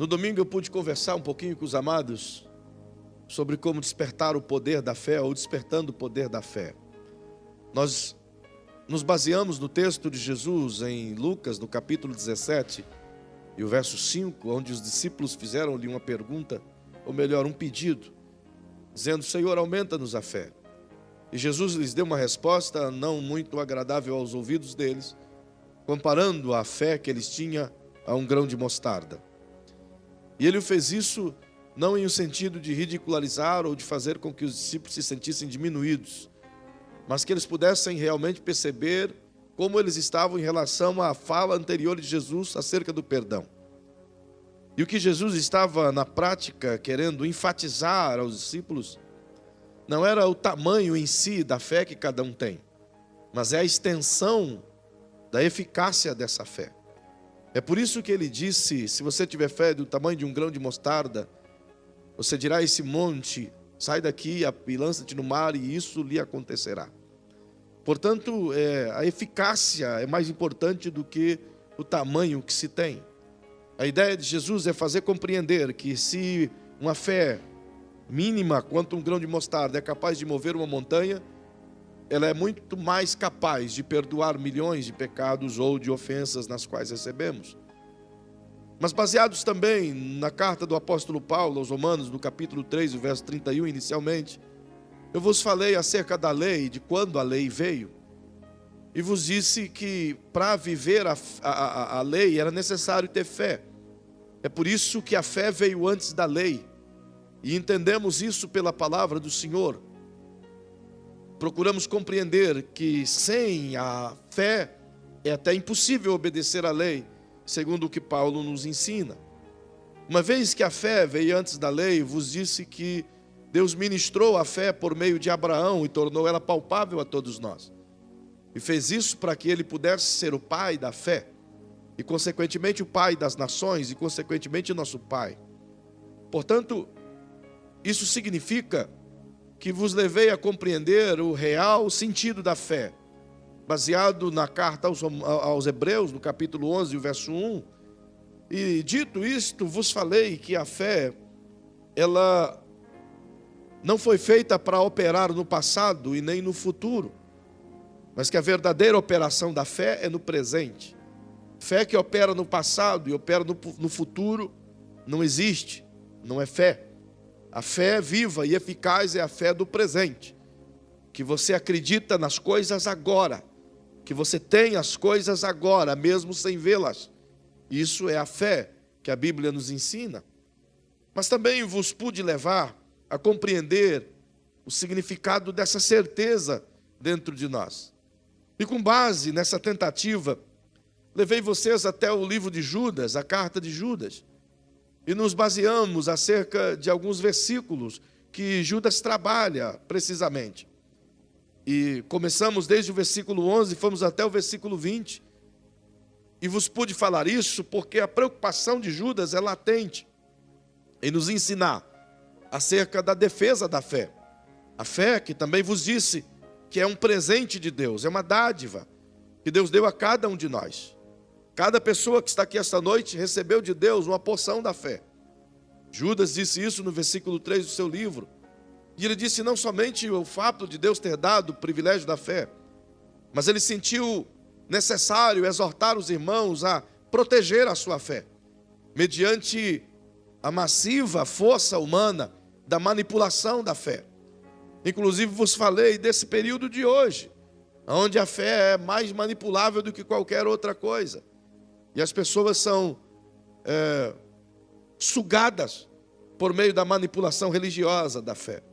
No domingo eu pude conversar um pouquinho com os amados sobre como despertar o poder da fé ou despertando o poder da fé. Nós nos baseamos no texto de Jesus em Lucas, no capítulo 17 e o verso 5, onde os discípulos fizeram-lhe uma pergunta, ou melhor, um pedido, dizendo: Senhor, aumenta-nos a fé. E Jesus lhes deu uma resposta não muito agradável aos ouvidos deles, comparando a fé que eles tinham a um grão de mostarda. E ele fez isso não em um sentido de ridicularizar ou de fazer com que os discípulos se sentissem diminuídos, mas que eles pudessem realmente perceber como eles estavam em relação à fala anterior de Jesus acerca do perdão. E o que Jesus estava na prática querendo enfatizar aos discípulos não era o tamanho em si da fé que cada um tem, mas é a extensão da eficácia dessa fé. É por isso que ele disse: se você tiver fé do tamanho de um grão de mostarda, você dirá a esse monte: sai daqui e lança-te no mar, e isso lhe acontecerá. Portanto, a eficácia é mais importante do que o tamanho que se tem. A ideia de Jesus é fazer compreender que se uma fé mínima quanto um grão de mostarda é capaz de mover uma montanha, ela é muito mais capaz de perdoar milhões de pecados ou de ofensas nas quais recebemos. Mas baseados também na carta do apóstolo Paulo aos Romanos, no capítulo 3, o verso 31, inicialmente, eu vos falei acerca da lei, de quando a lei veio, e vos disse que para viver a lei era necessário ter fé. É por isso que a fé veio antes da lei, e entendemos isso pela palavra do Senhor. Procuramos compreender que sem a fé é até impossível obedecer à lei, segundo o que Paulo nos ensina. Uma vez que a fé veio antes da lei, vos disse que Deus ministrou a fé por meio de Abraão e tornou ela palpável a todos nós. E fez isso para que ele pudesse ser o pai da fé, e consequentemente o pai das nações, e consequentemente nosso pai. Portanto, isso significa que vos levei a compreender o real sentido da fé, baseado na carta aos Hebreus, no capítulo 11, o verso 1. E dito isto, vos falei que a fé, ela não foi feita para operar no passado e nem no futuro, mas que a verdadeira operação da fé é no presente. Fé que opera no passado e opera no futuro não existe, não é fé. A fé viva e eficaz é a fé do presente, que você acredita nas coisas agora, que você tem as coisas agora, mesmo sem vê-las. Isso é a fé que a Bíblia nos ensina. Mas também vos pude levar a compreender o significado dessa certeza dentro de nós. E com base nessa tentativa, levei vocês até o livro de Judas, a carta de Judas, e nos baseamos acerca de alguns versículos que Judas trabalha precisamente. E começamos desde o versículo 11, fomos até o versículo 20. E vos pude falar isso porque a preocupação de Judas é latente em nos ensinar acerca da defesa da fé. A fé que também vos disse que é um presente de Deus, é uma dádiva que Deus deu a cada um de nós. Cada pessoa que está aqui esta noite recebeu de Deus uma porção da fé. Judas disse isso no versículo 3 do seu livro. E ele disse não somente o fato de Deus ter dado o privilégio da fé, mas ele sentiu necessário exortar os irmãos a proteger a sua fé, mediante a massiva força humana da manipulação da fé. Inclusive vos falei desse período de hoje, onde a fé é mais manipulável do que qualquer outra coisa. E as pessoas são sugadas por meio da manipulação religiosa da fé.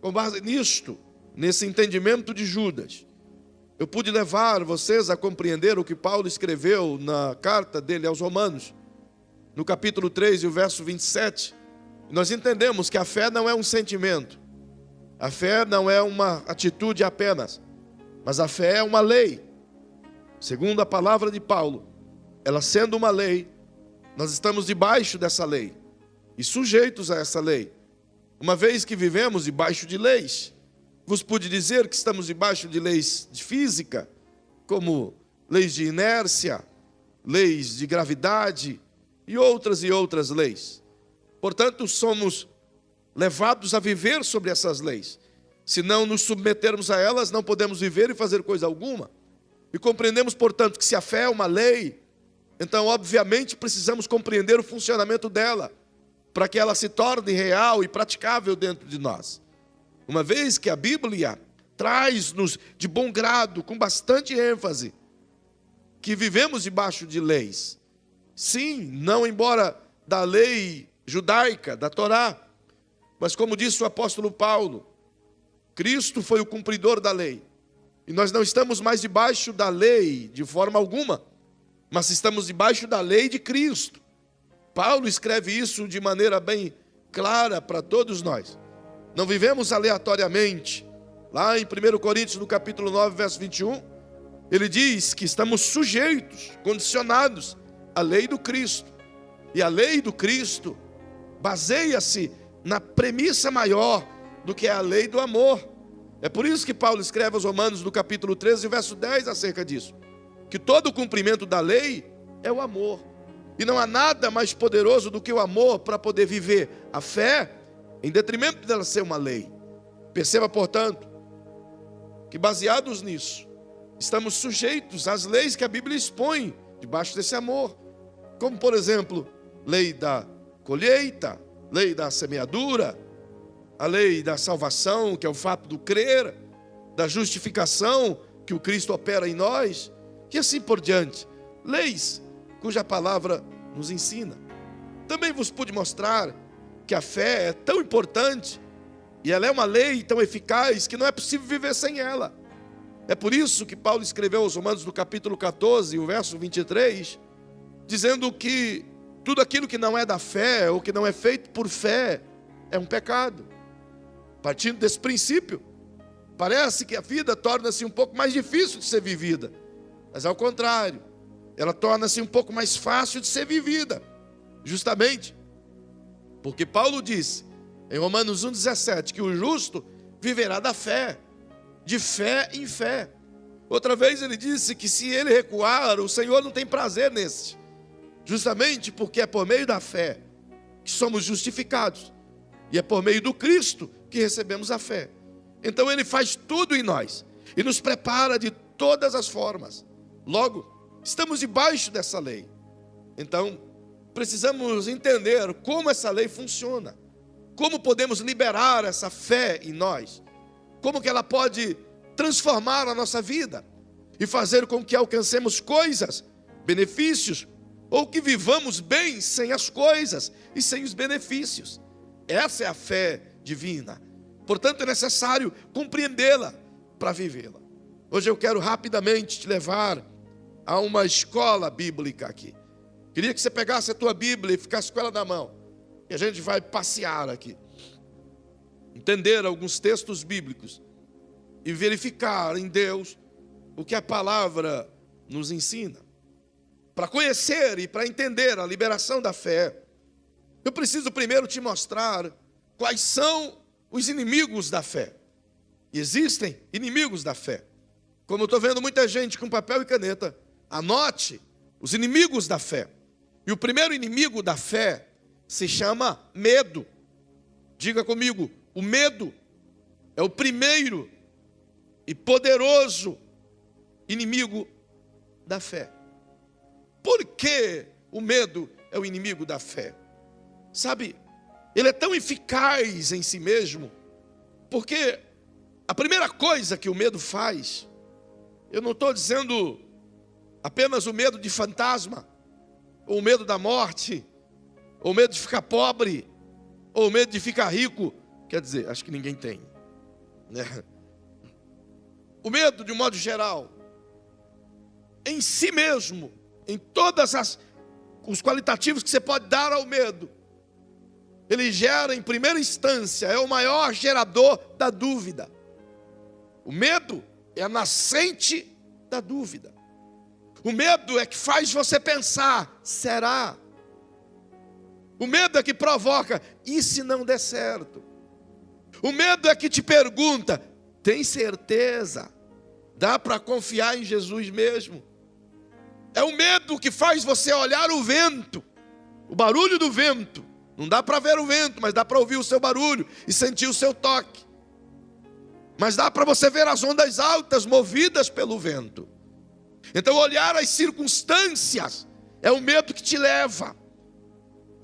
Com base nisto, nesse entendimento de Judas, eu pude levar vocês a compreender o que Paulo escreveu na carta dele aos Romanos, no capítulo 3 e o verso 27. Nós entendemos que a fé não é um sentimento, a fé não é uma atitude apenas, mas a fé é uma lei. Segundo a palavra de Paulo, ela sendo uma lei, nós estamos debaixo dessa lei e sujeitos a essa lei. Uma vez que vivemos debaixo de leis, vos pude dizer que estamos debaixo de leis de física, como leis de inércia, leis de gravidade e outras leis. Portanto, somos levados a viver sobre essas leis. Se não nos submetermos a elas, não podemos viver e fazer coisa alguma. E compreendemos, portanto, que se a fé é uma lei, então, obviamente, precisamos compreender o funcionamento dela, para que ela se torne real e praticável dentro de nós. Uma vez que a Bíblia traz-nos de bom grado, com bastante ênfase, que vivemos debaixo de leis. Sim, não embora da lei judaica, da Torá, mas como disse o apóstolo Paulo, Cristo foi o cumpridor da lei. E nós não estamos mais debaixo da lei de forma alguma, mas estamos debaixo da lei de Cristo. Paulo escreve isso de maneira bem clara para todos nós. Não vivemos aleatoriamente. Lá em 1 Coríntios, no capítulo 9, verso 21, ele diz que estamos sujeitos, condicionados à lei do Cristo. E a lei do Cristo baseia-se na premissa maior do que é a lei do amor. É por isso que Paulo escreve aos Romanos, no capítulo 13, verso 10, acerca disso. Que todo o cumprimento da lei é o amor. E não há nada mais poderoso do que o amor para poder viver a fé, em detrimento dela ser uma lei. Perceba, portanto, que baseados nisso, estamos sujeitos às leis que a Bíblia expõe debaixo desse amor. Como, por exemplo, lei da colheita, lei da semeadura, a lei da salvação, que é o fato do crer, da justificação que o Cristo opera em nós, e assim por diante. Leis cuja palavra nos ensina. Também vos pude mostrar que a fé é tão importante e ela é uma lei tão eficaz que não é possível viver sem ela. É por isso que Paulo escreveu aos Romanos no capítulo 14, o verso 23, dizendo que tudo aquilo que não é da fé ou que não é feito por fé é um pecado. Partindo desse princípio, parece que a vida torna-se um pouco mais difícil de ser vivida, mas ao contrário, ela torna-se um pouco mais fácil de ser vivida, justamente porque Paulo disse em Romanos 1,17 que o justo viverá da fé, de fé em fé. Outra vez ele disse que se ele recuar, o Senhor não tem prazer nesse, justamente porque é por meio da fé que somos justificados, e é por meio do Cristo que recebemos a fé. Então ele faz tudo em nós e nos prepara de todas as formas. Logo, estamos debaixo dessa lei. Então, precisamos entender como essa lei funciona, como podemos liberar essa fé em nós, como que ela pode transformar a nossa vida e fazer com que alcancemos coisas, benefícios, ou que vivamos bem sem as coisas e sem os benefícios. Essa é a fé divina. Portanto, é necessário compreendê-la para vivê-la. Hoje eu quero rapidamente te levar a uma escola bíblica aqui. Queria que você pegasse a tua Bíblia e ficasse com ela na mão. E a gente vai passear aqui. Entender alguns textos bíblicos e verificar em Deus o que a palavra nos ensina. Para conhecer e para entender a liberação da fé, eu preciso primeiro te mostrar quais são os inimigos da fé. E existem inimigos da fé. Como eu estou vendo muita gente com papel e caneta, anote os inimigos da fé. E o primeiro inimigo da fé se chama medo. Diga comigo, o medo é o primeiro e poderoso inimigo da fé. Por que o medo é o inimigo da fé? Sabe, ele é tão eficaz em si mesmo, porque a primeira coisa que o medo faz, eu não estou dizendo apenas o medo de fantasma, ou o medo da morte, ou o medo de ficar pobre, ou o medo de ficar rico. Quer dizer, acho que ninguém tem, né? O medo, de um modo geral, em si mesmo, em todas os qualitativos que você pode dar ao medo, ele gera, em primeira instância, é o maior gerador da dúvida. O medo é a nascente da dúvida. O medo é que faz você pensar, será? O medo é que provoca, e se não der certo? O medo é que te pergunta, tem certeza? Dá para confiar em Jesus mesmo? É o medo que faz você olhar o vento o barulho do vento. Não dá para ver o vento, mas dá para ouvir o seu barulho e sentir o seu toque. Mas dá para você ver as ondas altas movidas pelo vento. Então olhar as circunstâncias é o medo que te leva.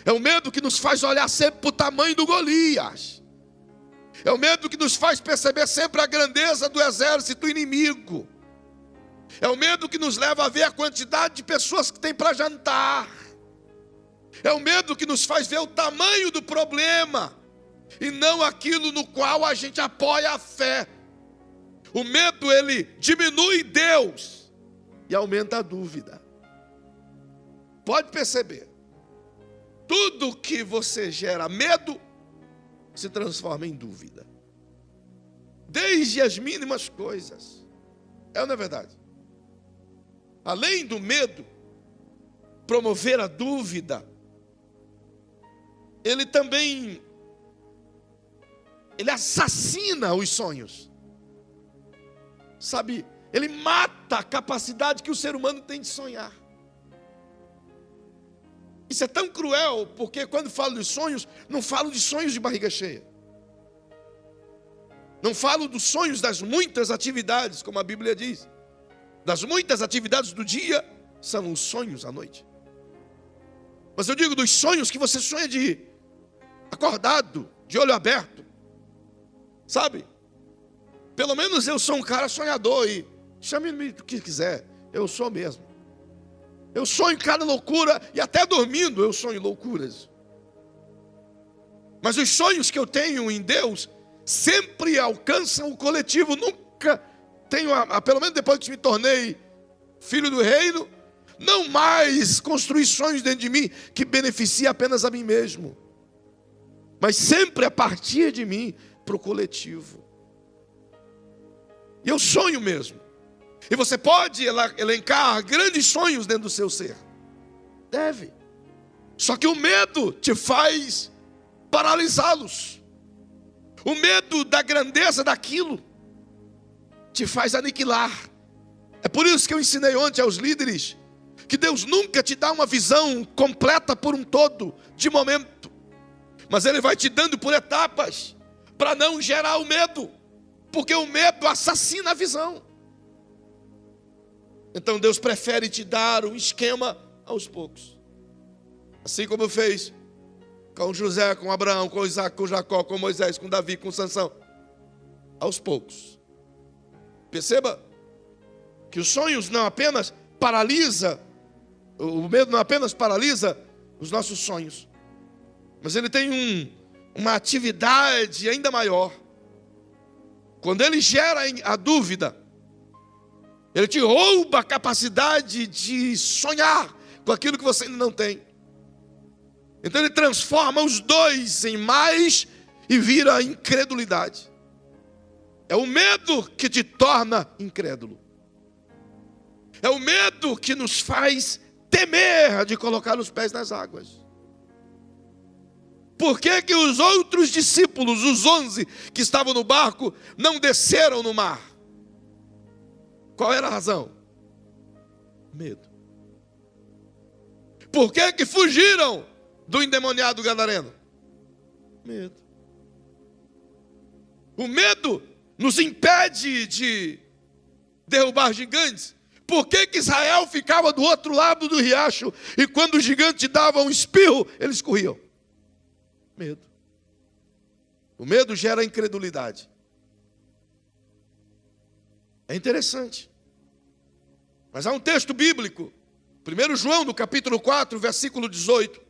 É o medo que nos faz olhar sempre para o tamanho do Golias. É o medo que nos faz perceber sempre a grandeza do exército inimigo. É o medo que nos leva a ver a quantidade de pessoas que tem para jantar. É o medo que nos faz ver o tamanho do problema e não aquilo no qual a gente apoia a fé. O medo, ele diminui Deus e aumenta a dúvida. Pode perceber, tudo que você gera medo se transforma em dúvida. Desde as mínimas coisas. É ou não é verdade? Além do medo promover a dúvida, ele também assassina os sonhos. Sabe, ele mata a capacidade que o ser humano tem de sonhar. Isso é tão cruel, porque quando falo de sonhos, não falo de sonhos de barriga cheia. Não falo dos sonhos das muitas atividades, como a Bíblia diz. Das muitas atividades do dia, são os sonhos à noite. Mas eu digo dos sonhos que você sonha de acordado, de olho aberto. Sabe? Pelo menos eu sou um cara sonhador e chame-me do que quiser, eu sou mesmo. Eu sonho cada loucura e até dormindo eu sonho loucuras. Mas os sonhos que eu tenho em Deus sempre alcançam o coletivo. Nunca tenho, pelo menos depois que me tornei filho do reino, não mais construir sonhos dentro de mim que beneficiem apenas a mim mesmo, mas sempre a partir de mim para o coletivo. E eu sonho mesmo. E você pode elencar grandes sonhos dentro do seu ser. Deve. Só que o medo te faz paralisá-los. O medo da grandeza daquilo te faz aniquilar. É por isso que eu ensinei ontem aos líderes que Deus nunca te dá uma visão completa por um todo, de momento. Mas Ele vai te dando por etapas, para não gerar o medo. Porque o medo assassina a visão. Então Deus prefere te dar um esquema aos poucos. Assim como fez com José, com Abraão, com Isaac, com Jacó, com Moisés, com Davi, com Sansão. Aos poucos. Perceba que os sonhos não apenas paralisa, o medo não apenas paralisa os nossos sonhos, mas ele tem uma atividade ainda maior. Quando ele gera a dúvida, ele te rouba a capacidade de sonhar com aquilo que você ainda não tem. Então ele transforma os dois em mais e vira incredulidade. É o medo que te torna incrédulo. É o medo que nos faz temer de colocar os pés nas águas. Por que que os outros discípulos, os 11 que estavam no barco, não desceram no mar? Qual era a razão? Medo. Por que que fugiram do endemoniado gadareno? Medo. O medo nos impede de derrubar gigantes. Por que que Israel ficava do outro lado do riacho e quando o gigante dava um espirro, eles corriam? Medo. O medo gera incredulidade. É interessante. Mas há um texto bíblico, 1 João, no capítulo 4, versículo 18.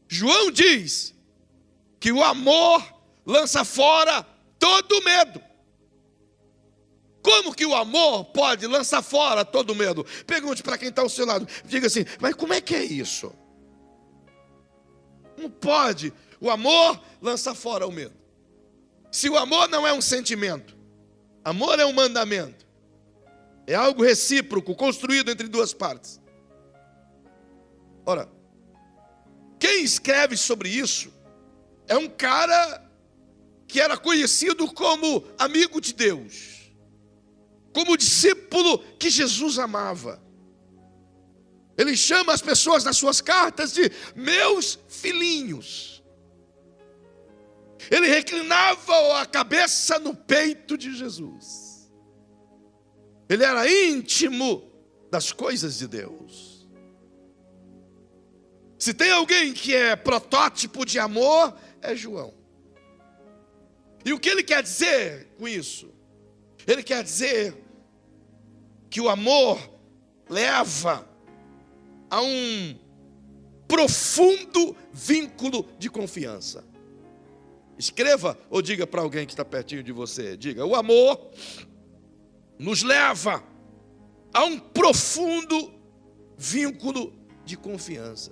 João diz que o amor lança fora todo medo. Como que o amor pode lançar fora todo medo? Pergunte para quem está ao seu lado. Diga assim, mas como é que é isso? Como pode o amor lançar fora o medo? Se o amor não é um sentimento, amor é um mandamento. É algo recíproco, construído entre duas partes. Ora, quem escreve sobre isso é um cara que era conhecido como amigo de Deus, como discípulo que Jesus amava. Ele chama as pessoas nas suas cartas de meus filhinhos. Ele reclinava a cabeça no peito de Jesus. Ele era íntimo das coisas de Deus. Se tem alguém que é protótipo de amor, é João. E o que ele quer dizer com isso? Ele quer dizer que o amor leva a um profundo vínculo de confiança. Escreva ou diga para alguém que está pertinho de você. Diga, o amor nos leva a um profundo vínculo de confiança.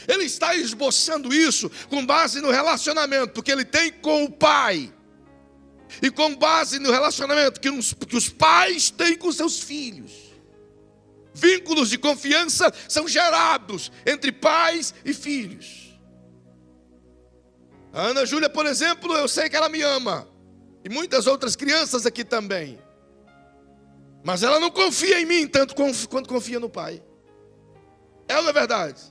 Ele está esboçando isso com base no relacionamento que ele tem com o pai. E com base no relacionamento que os pais têm com seus filhos. Vínculos de confiança são gerados entre pais e filhos. A Ana Júlia, por exemplo, eu sei que ela me ama. E muitas outras crianças aqui também. Mas ela não confia em mim tanto quanto confia no pai. É ou não é verdade?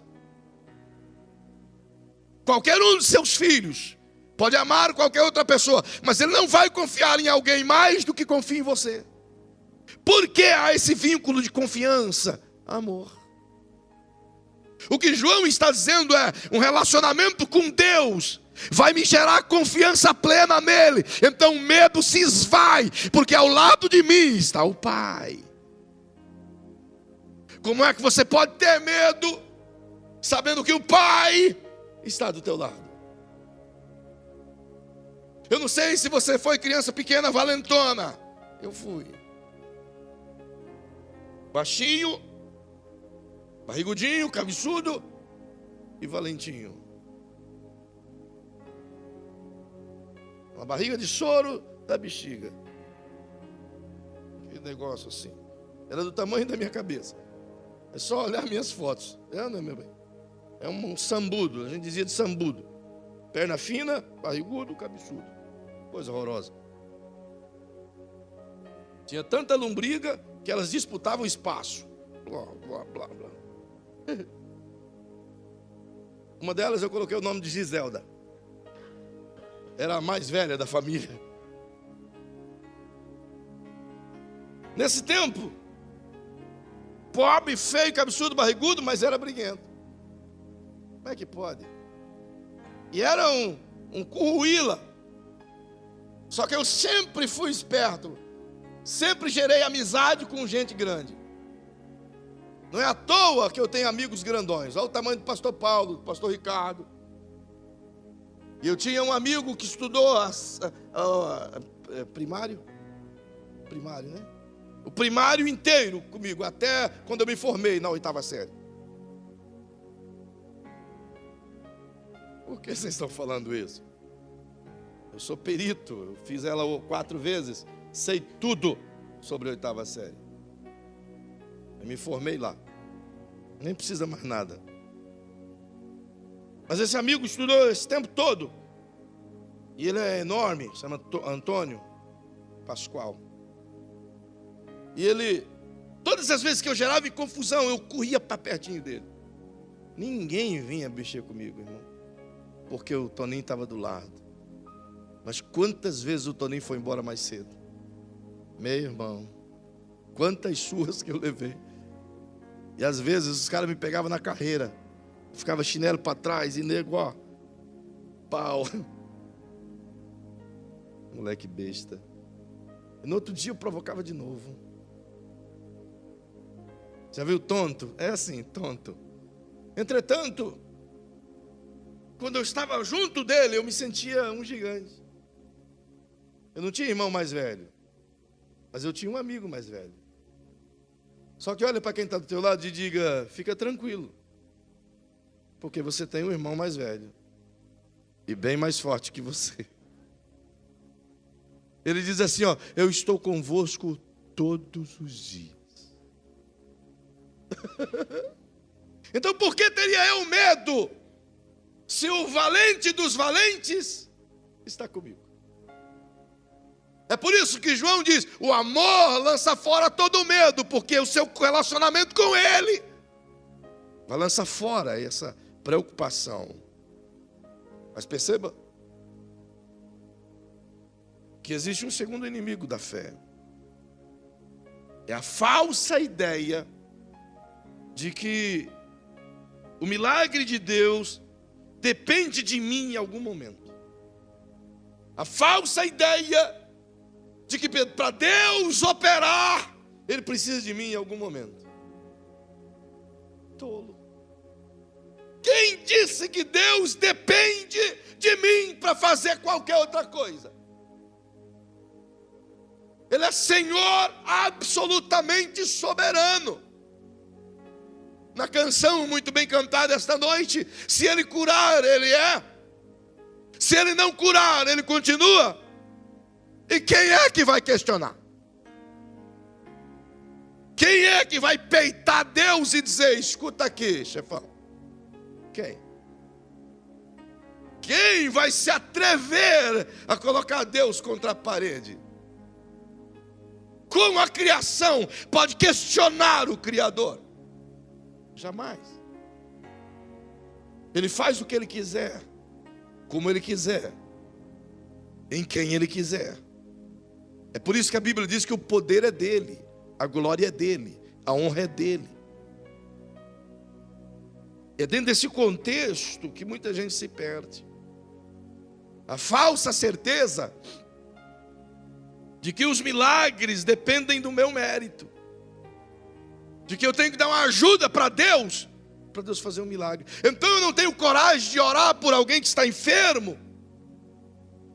Qualquer um de seus filhos pode amar qualquer outra pessoa, mas ele não vai confiar em alguém mais do que confia em você. Por que há esse vínculo de confiança? Amor. O que João está dizendo é, um relacionamento com Deus vai me gerar confiança plena nele. Então o medo se esvai, porque ao lado de mim está o Pai. Como é que você pode ter medo, sabendo que o Pai está do teu lado? Eu não sei se você foi criança pequena valentona. Eu fui. Baixinho, barrigudinho, cabeçudo e valentinho. Uma barriga de soro da bexiga. Que negócio assim. Era do tamanho da minha cabeça. É só olhar minhas fotos. Não é, meu bem? É um sambudo, a gente dizia de sambudo. Perna fina, barrigudo, cabeçudo. Coisa horrorosa. Tinha tanta lombriga que elas disputavam espaço. Blá, blá, blá, blá. Uma delas eu coloquei o nome de Giselda. Era a mais velha da família. Nesse tempo, pobre, feio, cabeçudo, barrigudo, mas era briguento. Como é que pode? E era um curruíla. Só que eu sempre fui esperto. Sempre gerei amizade com gente grande. Não é à toa que eu tenho amigos grandões. Olha o tamanho do pastor Paulo, do pastor Ricardo. E eu tinha um amigo que estudou primário, né? O primário inteiro comigo, até quando eu me formei na 8ª série. Por que vocês estão falando isso? Eu sou perito, eu fiz ela 4 vezes, sei tudo sobre a 8ª série. Eu me formei lá, nem precisa mais nada. Mas esse amigo estudou esse tempo todo, e ele é enorme, chama Antônio Pascoal. E ele, todas as vezes que eu gerava confusão, eu corria para pertinho dele. Ninguém vinha mexer comigo, irmão, porque o Toninho estava do lado. Mas quantas vezes o Toninho foi embora mais cedo? Meu irmão, quantas surras que eu levei. E às vezes os caras me pegavam na carreira, ficava chinelo para trás e nego, ó, pau. Moleque besta. E no outro dia eu provocava de novo. Já viu tonto? É assim, tonto. Entretanto, quando eu estava junto dele, eu me sentia um gigante. Eu não tinha irmão mais velho, mas eu tinha um amigo mais velho. Só que olha para quem está do teu lado e diga, fica tranquilo, porque você tem um irmão mais velho e bem mais forte que você. Ele diz assim, ó, eu estou convosco todos os dias. Então por que teria eu medo se o valente dos valentes está comigo? É por isso que João diz, o amor lança fora todo medo, porque o seu relacionamento com ele vai lançar fora essa preocupação. Mas perceba que existe um segundo inimigo da fé. É a falsa ideia de que o milagre de Deus depende de mim em algum momento. A falsa ideia de que para Deus operar, Ele precisa de mim em algum momento. Tolo. Quem disse que Deus depende de mim para fazer qualquer outra coisa? Ele é Senhor absolutamente soberano. Na canção muito bem cantada esta noite, se Ele curar, Ele é. Se Ele não curar, Ele continua. E quem é que vai questionar? Quem é que vai peitar Deus e dizer, escuta aqui, chefão? Quem? Quem vai se atrever a colocar Deus contra a parede? Como a criação pode questionar o Criador? Jamais. Ele faz o que Ele quiser, como Ele quiser, em quem Ele quiser. É por isso que a Bíblia diz que o poder é dele, a glória é dele, a honra é dele. É dentro desse contexto que muita gente se perde. A falsa certeza de que os milagres dependem do meu mérito, de que eu tenho que dar uma ajuda para Deus fazer um milagre. Então eu não tenho coragem de orar por alguém que está enfermo,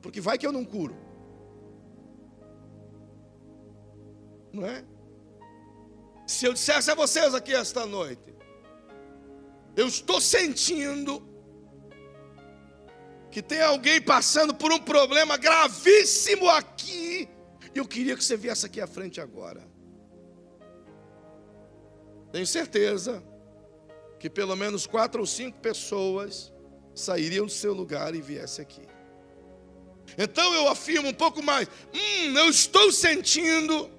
porque vai que eu não curo. Não é? Se eu dissesse a vocês aqui esta noite, eu estou sentindo que tem alguém passando por um problema gravíssimo aqui, e eu queria que você viesse aqui à frente agora. Tenho certeza que pelo menos 4 ou 5 pessoas sairiam do seu lugar e viessem aqui. Então eu afirmo um pouco mais. Eu estou sentindo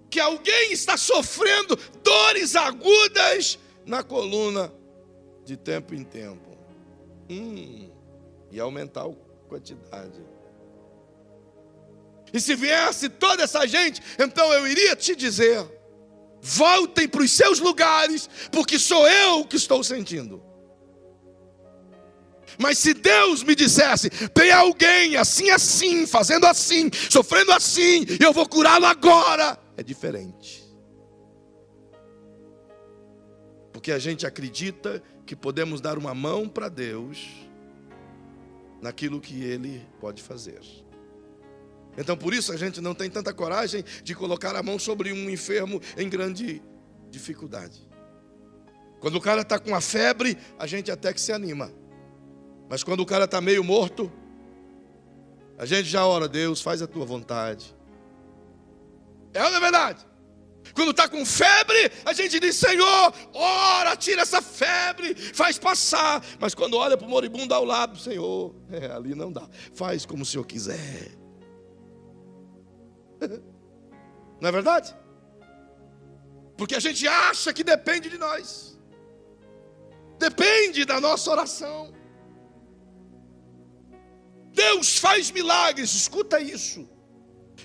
que alguém está sofrendo dores agudas na coluna de tempo em tempo. E aumentar a quantidade. E se viesse toda essa gente, então eu iria te dizer, voltem para os seus lugares, porque sou eu que estou sentindo. Mas se Deus me dissesse, tem alguém assim, fazendo assim, sofrendo assim, e eu vou curá-lo agora, é diferente. Porque a gente acredita que podemos dar uma mão para Deus naquilo que Ele pode fazer. Então por isso a gente não tem tanta coragem de colocar a mão sobre um enfermo em grande dificuldade. Quando o cara está com a febre, a gente até que se anima. Mas quando o cara está meio morto, a gente já ora, Deus, faz a tua vontade. É ou não é verdade? Quando está com febre, a gente diz, Senhor, ora, tira essa febre, faz passar. Mas quando olha para o moribundo ao lado, Senhor, ali não dá. Faz como o Senhor quiser. Não é verdade? Porque a gente acha que depende de nós. Depende da nossa oração. Deus faz milagres, escuta isso.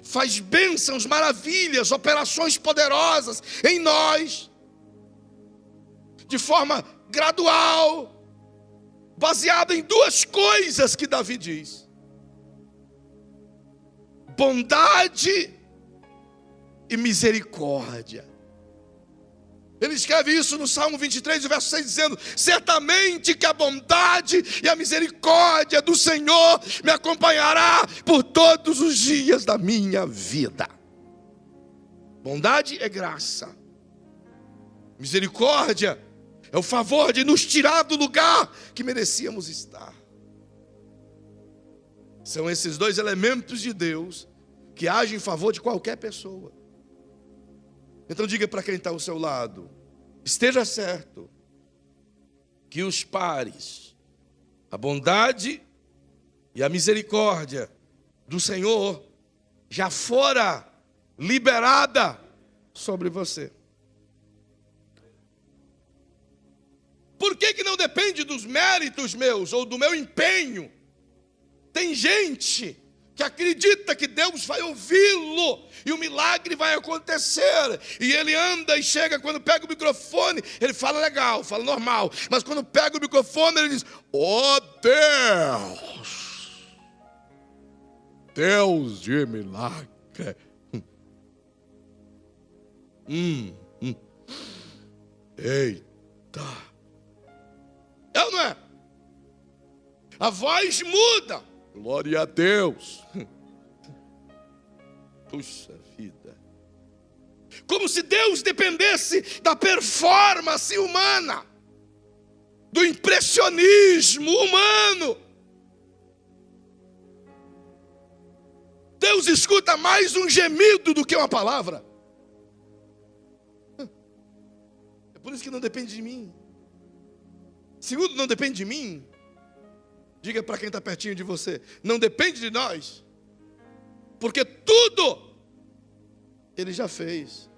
Faz bênçãos, maravilhas, operações poderosas em nós. De forma gradual. Baseada em 2 coisas que Davi diz. Bondade e misericórdia. Ele escreve isso no Salmo 23, verso 6, dizendo, certamente que a bondade e a misericórdia do Senhor me acompanhará por todos os dias da minha vida. Bondade é graça. Misericórdia é o favor de nos tirar do lugar que merecíamos estar. São esses 2 elementos de Deus que agem em favor de qualquer pessoa. Então diga para quem está ao seu lado, esteja certo que os pares, a bondade e a misericórdia do Senhor já fora liberada sobre você. Por que não depende dos méritos meus ou do meu empenho? Tem gente que acredita que Deus vai ouvi-lo e o milagre vai acontecer. E ele anda e chega, quando pega o microfone, ele fala legal, fala normal. Mas quando pega o microfone, ele diz: ó Deus, Deus de milagre. Eita. É ou não é? A voz muda. Glória a Deus. Puxa vida. Como se Deus dependesse da performance humana, do impressionismo humano. Deus escuta mais um gemido do que uma palavra. É por isso que não depende de mim. Segundo, não depende de mim. Diga para quem está pertinho de você: não depende de nós, porque tudo Ele já fez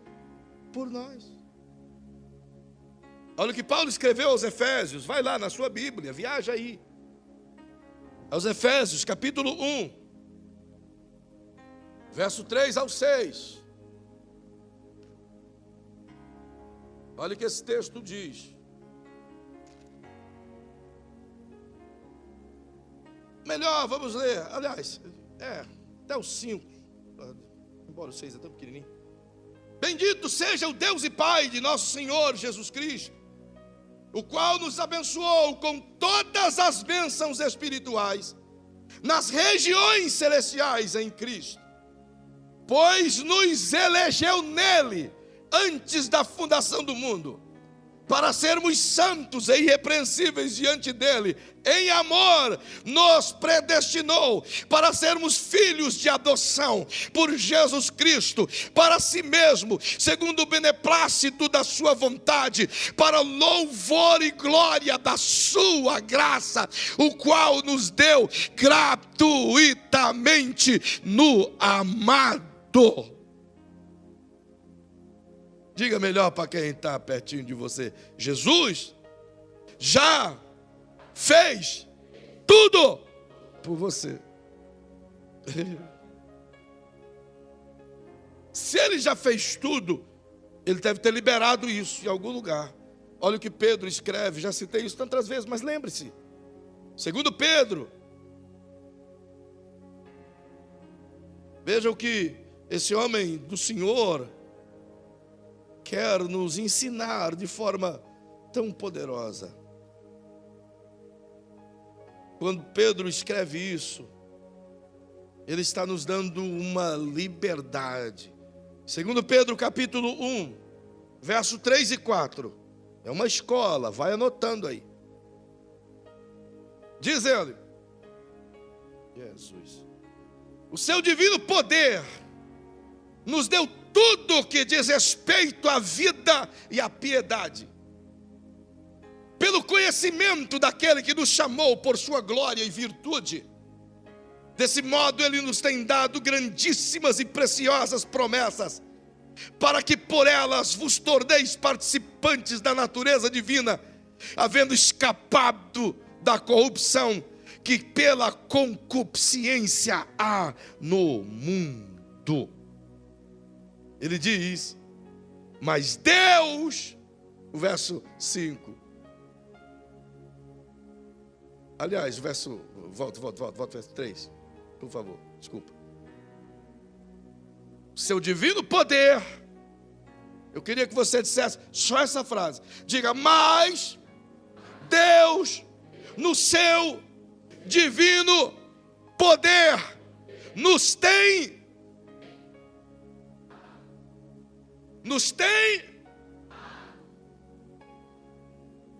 por nós. Olha o que Paulo escreveu aos Efésios. Vai lá na sua Bíblia, viaja aí. Aos Efésios, capítulo 1, verso 3 ao 6. Olha o que esse texto diz. Melhor, vamos ler. Aliás, até os 5. Embora o 6 é tão pequenininho. Bendito seja o Deus e Pai de nosso Senhor Jesus Cristo, o qual nos abençoou com todas as bênçãos espirituais nas regiões celestiais em Cristo, pois nos elegeu nele antes da fundação do mundo, para sermos santos e irrepreensíveis diante dele. Em amor nos predestinou para sermos filhos de adoção por Jesus Cristo, para si mesmo, segundo o beneplácito da sua vontade, para louvor e glória da sua graça, o qual nos deu gratuitamente no amado. Diga melhor para quem está pertinho de você: Jesus já fez tudo por você. Se Ele já fez tudo, Ele deve ter liberado isso em algum lugar. Olha o que Pedro escreve, já citei isso tantas vezes, mas lembre-se. Segundo Pedro, veja o que esse homem do Senhor quer nos ensinar de forma tão poderosa. Quando Pedro escreve isso, ele está nos dando uma liberdade. Segundo Pedro capítulo 1, verso 3 e 4. É uma escola, vai anotando aí. Diz ele: Jesus, o seu divino poder nos deu tudo que diz respeito à vida e à piedade, pelo conhecimento daquele que nos chamou por sua glória e virtude. Desse modo Ele nos tem dado grandíssimas e preciosas promessas, para que por elas vos torneis participantes da natureza divina, havendo escapado da corrupção que pela concupiscência há no mundo. Ele diz: mas Deus, o verso 5. Aliás, o verso, volta, verso 3, por favor, desculpa. Seu divino poder, eu queria que você dissesse só essa frase. Diga: mas Deus, no seu divino poder, nos tem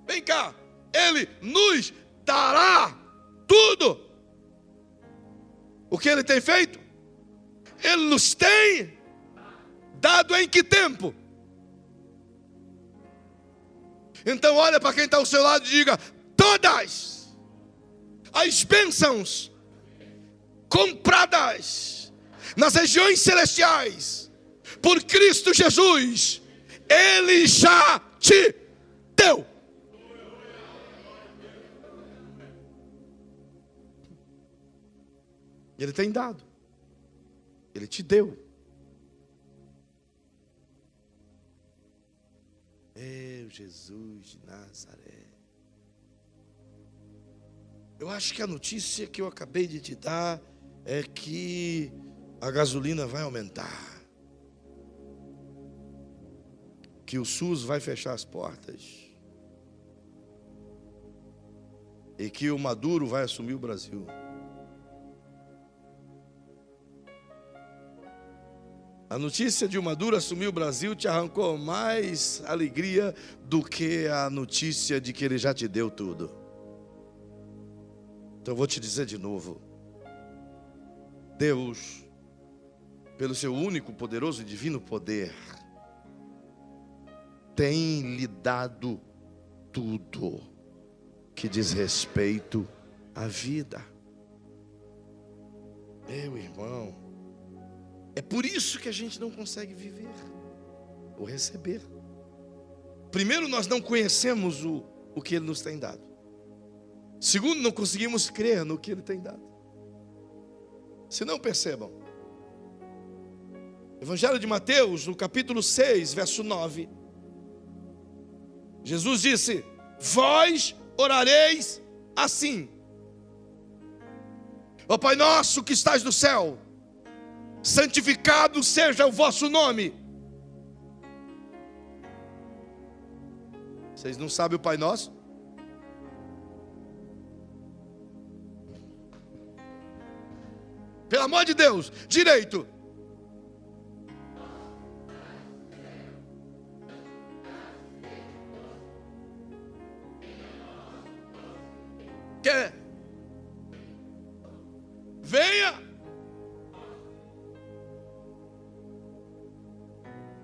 vem cá, Ele nos dará tudo. O que Ele tem feito? Ele nos tem dado em que tempo? Então olha para quem está ao seu lado e diga: todas as bênçãos compradas nas regiões celestiais por Cristo Jesus, Ele já te deu. Ele tem dado. Ele te deu. Meu Jesus de Nazaré. Eu acho que a notícia que eu acabei de te dar é que a gasolina vai aumentar, que o SUS vai fechar as portas e que o Maduro vai assumir o Brasil. A notícia de o Maduro assumir o Brasil te arrancou mais alegria do que a notícia de que ele já te deu tudo. Então eu vou te dizer de novo. Deus, pelo seu único, poderoso e divino poder, tem lhe dado tudo que diz respeito à vida. Meu irmão, é por isso que a gente não consegue viver ou receber. Primeiro, nós não conhecemos o que Ele nos tem dado. Segundo, não conseguimos crer no que Ele tem dado. Se não, percebam. Evangelho de Mateus, no capítulo 6, verso 9. Jesus disse: vós orareis assim: ó Pai nosso que estás no céu, santificado seja o vosso nome. Vocês não sabem o Pai Nosso? Pelo amor de Deus, direito. Quer? Venha.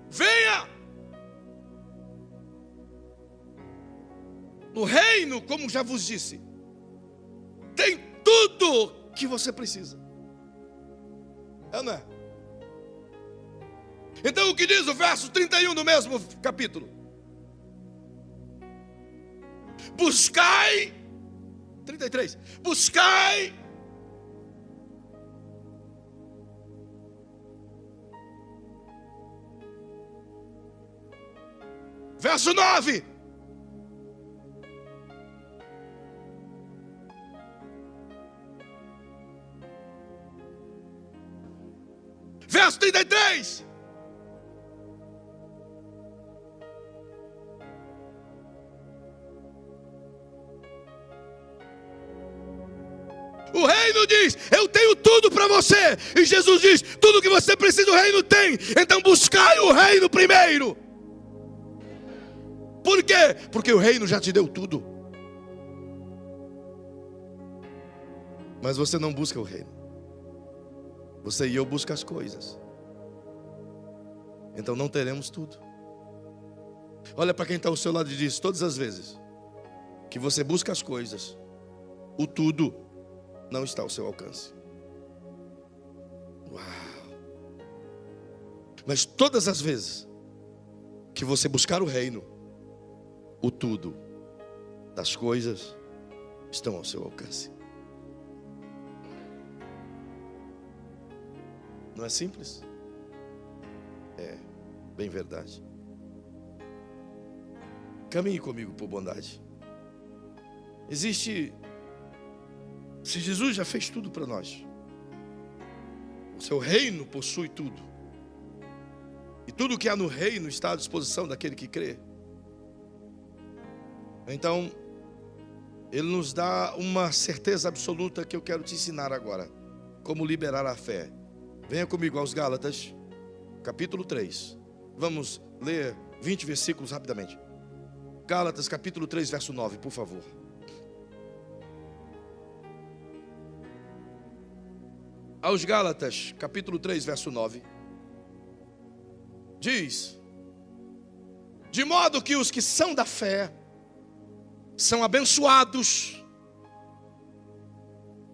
Venha. No reino, como já vos disse, tem tudo que você precisa. É ou não é? Então o que diz o verso 31 do mesmo capítulo? Buscai, 33, buscai verso 9. Verso 33. O reino diz: eu tenho tudo para você. E Jesus diz: tudo que você precisa o reino tem. Então buscai o reino primeiro. Por quê? Porque o reino já te deu tudo. Mas você não busca o reino. Você e eu buscam as coisas. Então não teremos tudo. Olha para quem está ao seu lado e diz: todas as vezes que você busca as coisas, o tudo não está ao seu alcance. Uau! Mas todas as vezes que você buscar o reino, o tudo das coisas estão ao seu alcance. Não é simples? É, bem verdade. Caminhe comigo por bondade. Se Jesus já fez tudo para nós, o seu reino possui tudo, e tudo que há no reino está à disposição daquele que crê. Então, Ele nos dá uma certeza absoluta que eu quero te ensinar agora. Como liberar a fé. Venha comigo aos Gálatas, capítulo 3. Vamos ler 20 versículos rapidamente. Gálatas, capítulo 3, verso 9, por favor. Aos Gálatas, capítulo 3, verso 9. Diz: de modo que os que são da fé são abençoados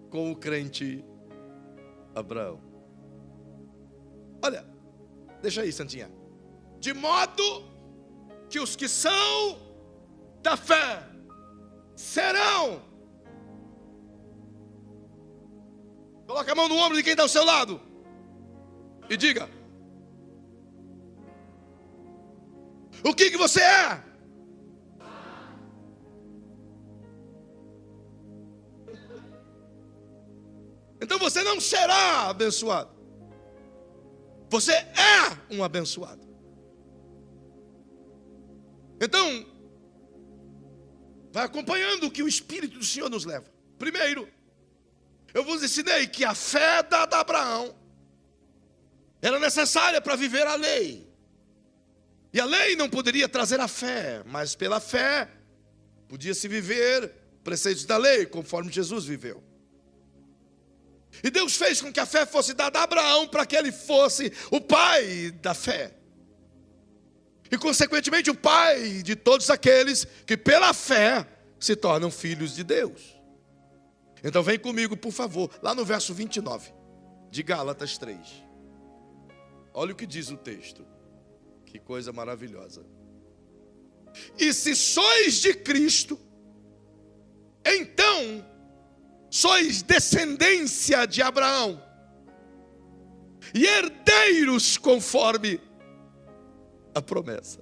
com o crente Abraão. Olha, Deixa aí, Santinha. De modo que os que são da fé serão. Coloca a mão no ombro de quem está ao seu lado e diga: o que você é? Então você não será abençoado. Você é um abençoado. Então, vai acompanhando o que o Espírito do Senhor nos leva. Primeiro, eu vos ensinei que a fé dada a Abraão era necessária para viver a lei. E a lei não poderia trazer a fé, mas pela fé podia-se viver preceitos da lei, conforme Jesus viveu. E Deus fez com que a fé fosse dada a Abraão para que ele fosse o pai da fé. E consequentemente o pai de todos aqueles que pela fé se tornam filhos de Deus. Então vem comigo, por favor, lá no verso 29 de Gálatas 3. Olha o que diz o texto. Que coisa maravilhosa. E se sois de Cristo, então sois descendência de Abraão e herdeiros conforme a promessa.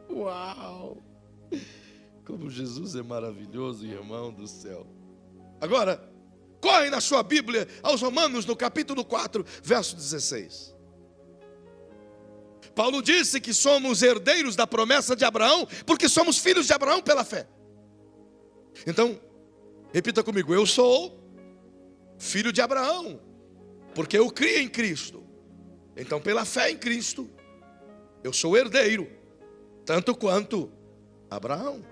Uau! Como Jesus é maravilhoso, irmão do céu. Agora, corre na sua Bíblia aos Romanos, no capítulo 4, verso 16. Paulo disse que somos herdeiros da promessa de Abraão, porque somos filhos de Abraão pela fé. Então, repita comigo: eu sou filho de Abraão, porque eu criei em Cristo. Então, pela fé em Cristo, eu sou herdeiro, tanto quanto Abraão.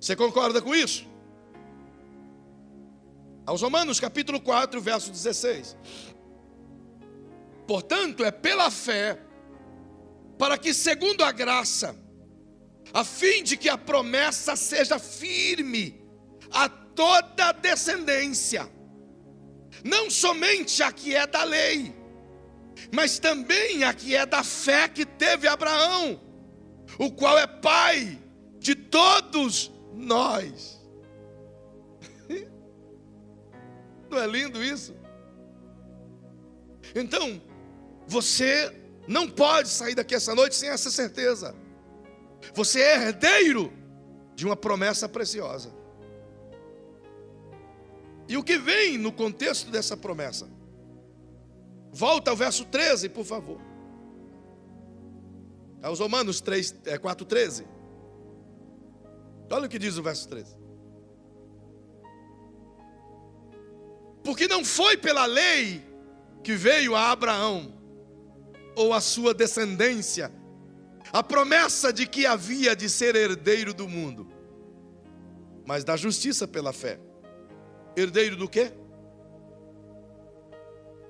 Você concorda com isso? Aos Romanos capítulo 4, verso 16. Portanto, é pela fé, para que segundo a graça, a fim de que a promessa seja firme a toda a descendência, não somente a que é da lei, mas também a que é da fé que teve Abraão, o qual é pai de todos nós. Não é lindo isso? Então, você não pode sair daqui essa noite sem essa certeza. Você é herdeiro de uma promessa preciosa. E o que vem no contexto dessa promessa? Volta ao verso 13, por favor. Aos Romanos 4:13. Olha o que diz o verso 13. Porque não foi pela lei que veio a Abraão, ou a sua descendência, a promessa de que havia de ser herdeiro do mundo, mas da justiça pela fé. Herdeiro do quê?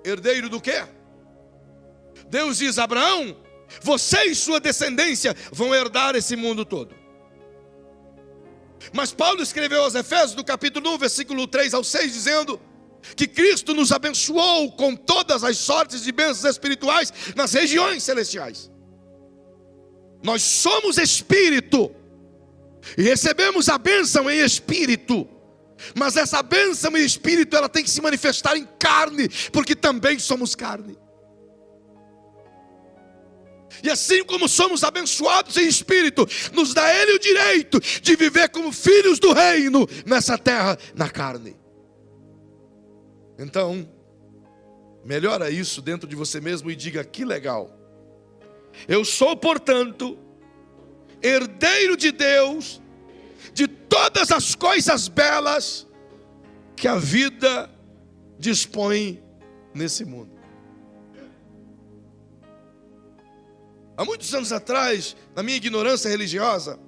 Herdeiro do quê? Deus diz a Abraão: você e sua descendência vão herdar esse mundo todo. Mas Paulo escreveu aos Efésios, no capítulo 1, versículo 3 ao 6, dizendo que Cristo nos abençoou com todas as sortes de bênçãos espirituais nas regiões celestiais. Nós somos espírito e recebemos a bênção em espírito, mas essa bênção em espírito, ela tem que se manifestar em carne, porque também somos carne. E assim como somos abençoados em espírito, nos dá Ele o direito de viver como filhos do reino nessa terra, na carne. Então, melhora isso dentro de você mesmo e diga: que legal. Eu sou, portanto, herdeiro de Deus, de todas as coisas belas que a vida dispõe nesse mundo. Há muitos anos atrás, na minha ignorância religiosa,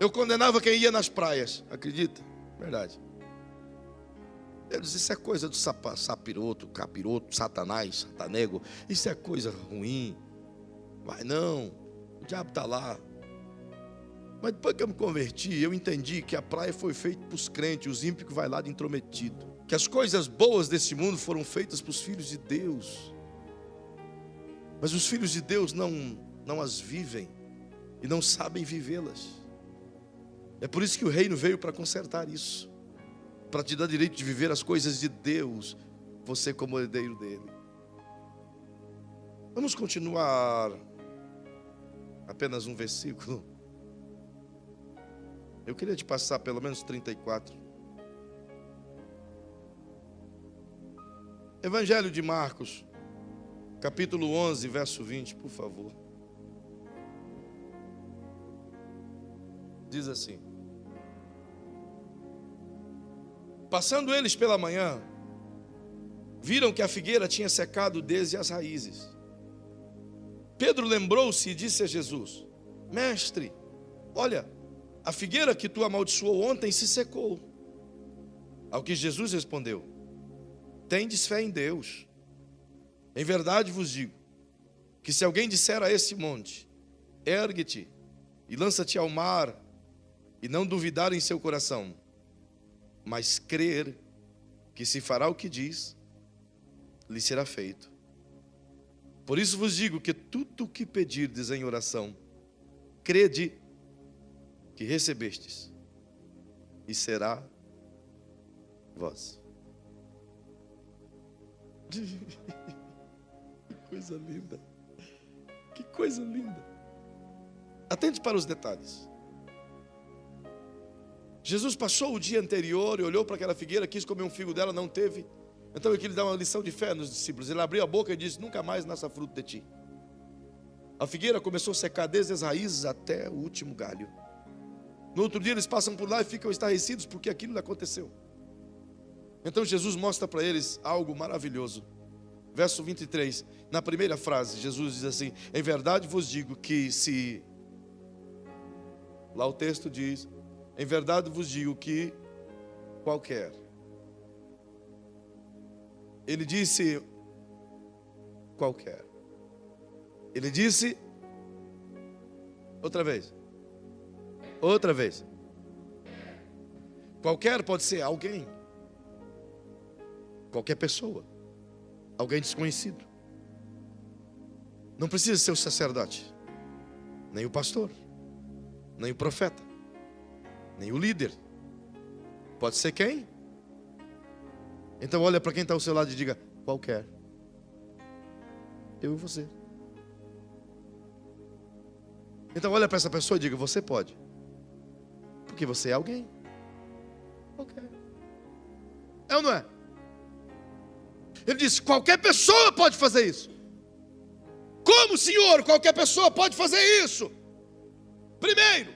eu condenava quem ia nas praias. Acredita? Verdade. Eu disse: isso é coisa do sapiroto, capiroto, satanás, satanego. Isso é coisa ruim. Vai não, o diabo está lá. Mas depois que eu me converti, eu entendi que a praia foi feita para os crentes, os ímpios que vai lá de intrometido. que as coisas boas deste mundo foram feitas para os filhos de Deus, mas os filhos de Deus não as vivem e não sabem vivê-las. É por isso que o reino veio para consertar isso, para te dar direito de viver as coisas de Deus, você como herdeiro dele. Vamos continuar apenas um versículo. Eu queria te passar pelo menos 34. Evangelho de Marcos, capítulo 11, verso 20, por favor. Diz assim: passando eles pela manhã, viram que a figueira tinha secado desde as raízes. Pedro lembrou-se e disse a Jesus: mestre, olha, a figueira que tu amaldiçoou ontem se secou. Ao que Jesus respondeu: tendes fé em Deus. Em verdade vos digo, que se alguém disser a esse monte: ergue-te e lança-te ao mar, e não duvidar em seu coração, mas crer que se fará o que diz, lhe será feito. Por isso vos digo que tudo o que pedirdes em oração, crede que recebestes, e será vós. Que coisa linda, que coisa linda. Atente para os detalhes. Jesus passou o dia anterior e olhou para aquela figueira, quis comer um figo dela, não teve. Então ele queria dar uma lição de fé nos discípulos. Ele abriu a boca e disse: nunca mais nasça fruto de ti. A figueira começou a secar desde as raízes até o último galho. No outro dia eles passam por lá e ficam estarrecidos porque aquilo não aconteceu. Então Jesus mostra para eles algo maravilhoso. Verso 23, na primeira frase, Jesus diz assim: em verdade vos digo que se... Lá o texto diz: em verdade vos digo que qualquer. Ele disse qualquer. Ele disse outra vez. Outra vez. Qualquer pode ser alguém. Qualquer pessoa. Alguém desconhecido. Não precisa ser o sacerdote, nem o pastor, nem o profeta, nem o líder. Pode ser quem? Então olha para quem está ao seu lado e diga: qualquer. Eu e você. Então olha para essa pessoa e diga: você pode. Porque você é alguém. Qualquer. É ou não é? Ele disse: qualquer pessoa pode fazer isso. Como, Senhor, qualquer pessoa pode fazer isso? Primeiro,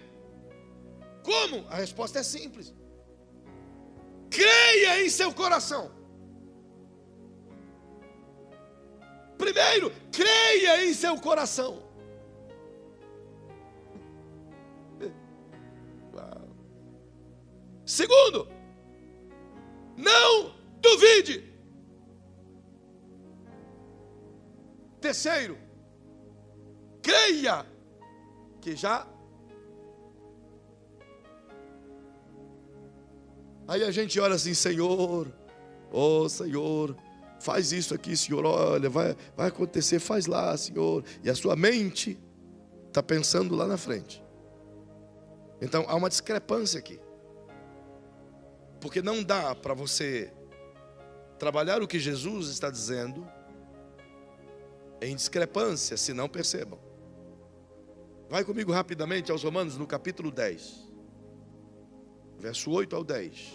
como? A resposta é simples. Creia em seu coração. Primeiro, creia em seu coração. Uau. Segundo, não duvide. Terceiro, creia que já. Aí a gente ora assim: Senhor, oh Senhor, faz isso aqui, Senhor, olha, vai acontecer, faz lá, Senhor. E a sua mente está pensando lá na frente. Então há uma discrepância aqui. Porque não dá para você trabalhar o que Jesus está dizendo em discrepância, se não percebam. Vai comigo rapidamente aos Romanos, no capítulo 10. Verso 8 ao 10.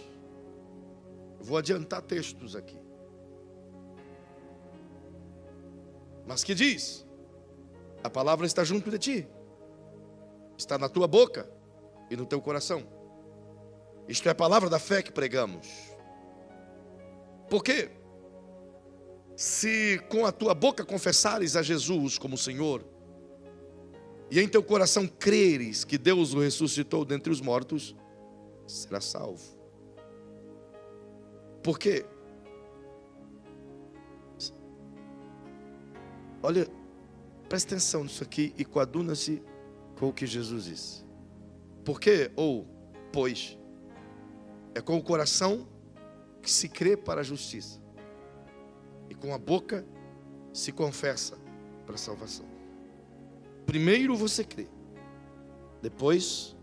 Eu vou adiantar textos aqui. Mas que diz? A palavra está junto de ti. Está na tua boca e no teu coração. Isto é a palavra da fé que pregamos. Por quê? Se com a tua boca confessares a Jesus como Senhor, e em teu coração creres que Deus o ressuscitou dentre os mortos, será salvo. Por quê? Olha, presta atenção nisso aqui e coaduna-se com o que Jesus disse. Por quê? Ou, pois, é com o coração que se crê para a justiça, e com a boca se confessa para a salvação. Primeiro você crê, depois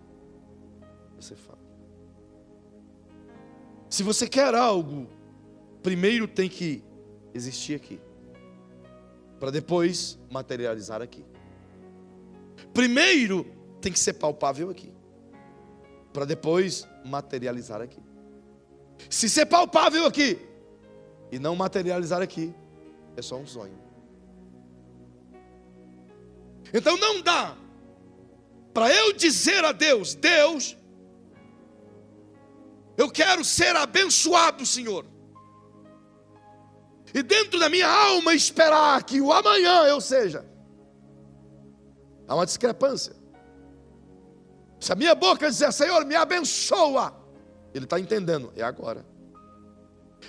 você fala. Se você quer algo, primeiro tem que existir aqui, para depois materializar aqui. Primeiro tem que ser palpável aqui, para depois materializar aqui. Se ser palpável aqui e não materializar aqui, é só um sonho. Então não dá para eu dizer a Deus: Deus, eu quero ser abençoado, Senhor, e dentro da minha alma esperar que o amanhã eu seja. Há uma discrepância. Se a minha boca dizer: Senhor, me abençoa, ele está entendendo, é agora.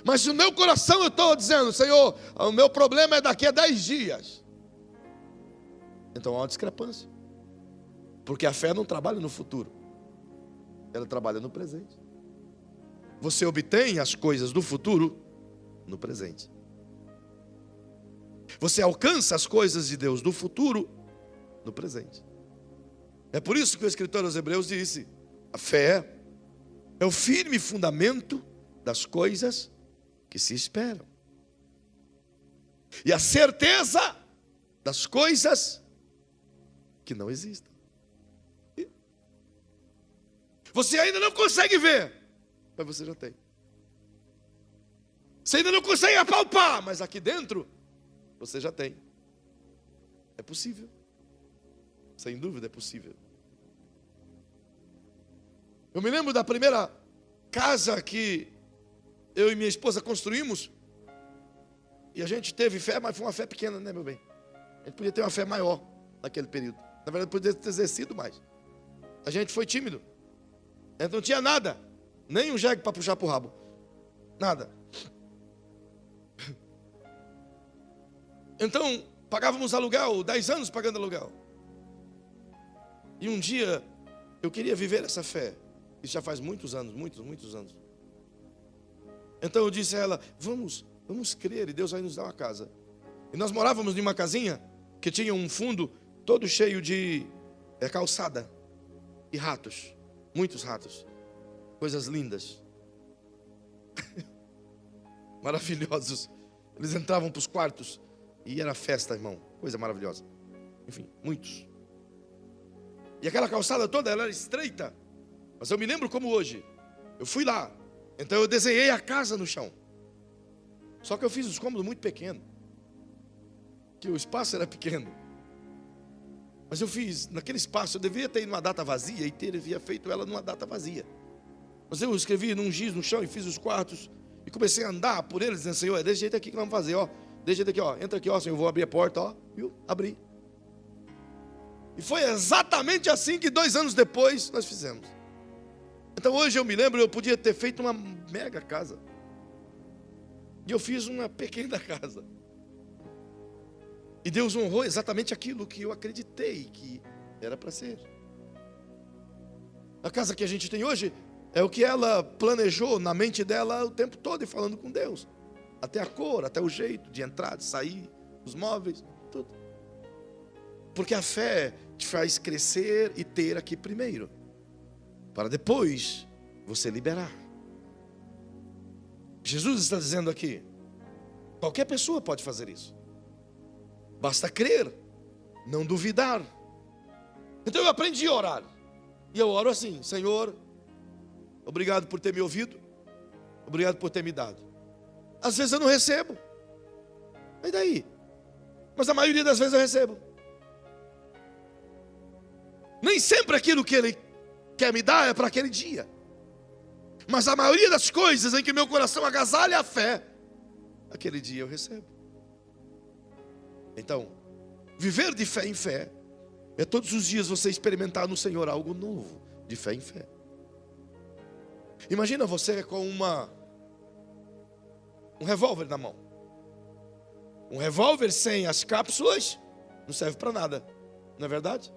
Mas se no meu coração eu estou dizendo: Senhor, o meu problema é daqui a 10 dias, então há uma discrepância. Porque a fé não trabalha no futuro, ela trabalha no presente. Você obtém as coisas do futuro no presente. Você alcança as coisas de Deus do futuro no presente. É por isso que o escritor aos Hebreus disse: a fé é o firme fundamento das coisas que se esperam, e a certeza das coisas que não existem. Você ainda não consegue ver, mas você já tem. Você ainda não consegue apalpar, mas aqui dentro você já tem. É possível. Sem dúvida é possível. Eu me lembro da primeira casa que eu e minha esposa construímos. E a gente teve fé, mas foi uma fé pequena, né, meu bem? A gente podia ter uma fé maior naquele período. Na verdade, podia ter exercido mais. A gente foi tímido. A gente não tinha nada. Nem um jegue para puxar para o rabo. Nada. Então, pagávamos aluguel, 10 anos pagando aluguel. E um dia, eu queria viver essa fé. Isso já faz muitos anos, muitos anos. Então eu disse a ela: vamos crer, e Deus vai nos dar uma casa. E nós morávamos em uma casinha que tinha um fundo todo cheio de calçada e ratos. Muitos ratos. Coisas lindas. Maravilhosos. Eles entravam para os quartos e era festa, irmão. Coisa maravilhosa. Enfim, muitos. E aquela calçada toda, ela era estreita. Mas eu me lembro como hoje. Eu fui lá. Então eu desenhei a casa no chão. Só que eu fiz os cômodos muito pequenos. Que o espaço era pequeno. Mas eu fiz, naquele espaço, eu deveria ter ido numa data vazia e teria feito ela numa data vazia. Mas eu escrevi num giz no chão e fiz os quartos. E comecei a andar por eles, dizendo: Senhor, é desse jeito aqui que nós vamos fazer, ó. Desse jeito aqui, ó. Entra aqui, ó, Senhor, eu vou abrir a porta, ó. Viu? Abri. E foi exatamente assim que 2 anos depois nós fizemos. Então hoje eu me lembro, eu podia ter feito uma mega casa. E eu fiz uma pequena casa. E Deus honrou exatamente aquilo que eu acreditei que era para ser. A casa que a gente tem hoje é o que ela planejou na mente dela o tempo todo, e falando com Deus. Até a cor, até o jeito de entrar, de sair, os móveis, tudo. Porque a fé te faz crescer e ter aqui primeiro, para depois você liberar. Jesus está dizendo aqui: qualquer pessoa pode fazer isso. Basta crer, não duvidar. Então eu aprendi a orar. E eu oro assim: Senhor, obrigado por ter me ouvido. Obrigado por ter me dado. Às vezes eu não recebo. E daí? Mas a maioria das vezes eu recebo. Nem sempre aquilo que Ele quer me dar é para aquele dia. Mas a maioria das coisas em que meu coração agasalha a fé, aquele dia eu recebo. Então, viver de fé em fé é todos os dias você experimentar no Senhor algo novo, de fé em fé. Imagina você com um revólver na mão. Um revólver sem as cápsulas não serve para nada, não é verdade?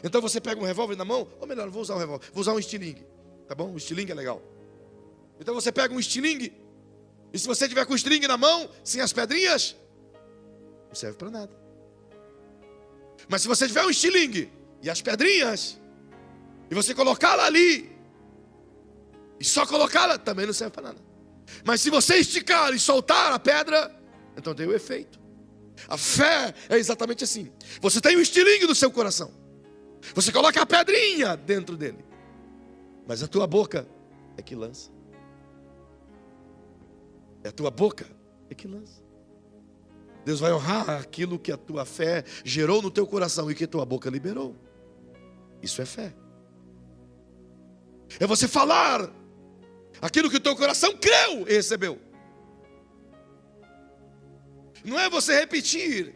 Então você pega um revólver na mão, ou melhor, vou usar um revólver, vou usar um estilingue, tá bom? O estilingue é legal. Então você pega um estilingue, e se você tiver com o estilingue na mão, sem as pedrinhas, não serve para nada. Mas se você tiver um estilingue e as pedrinhas, e você colocá-la ali, e só colocá-la, também não serve para nada. Mas se você esticar e soltar a pedra, então tem o efeito. A fé é exatamente assim. Você tem um estilingue no seu coração, você coloca a pedrinha dentro dele, mas a tua boca é que lança. É a tua boca é que lança. Deus vai honrar aquilo que a tua fé gerou no teu coração e que a tua boca liberou. Isso é fé. É você falar aquilo que o teu coração creu e recebeu. Não é você repetir.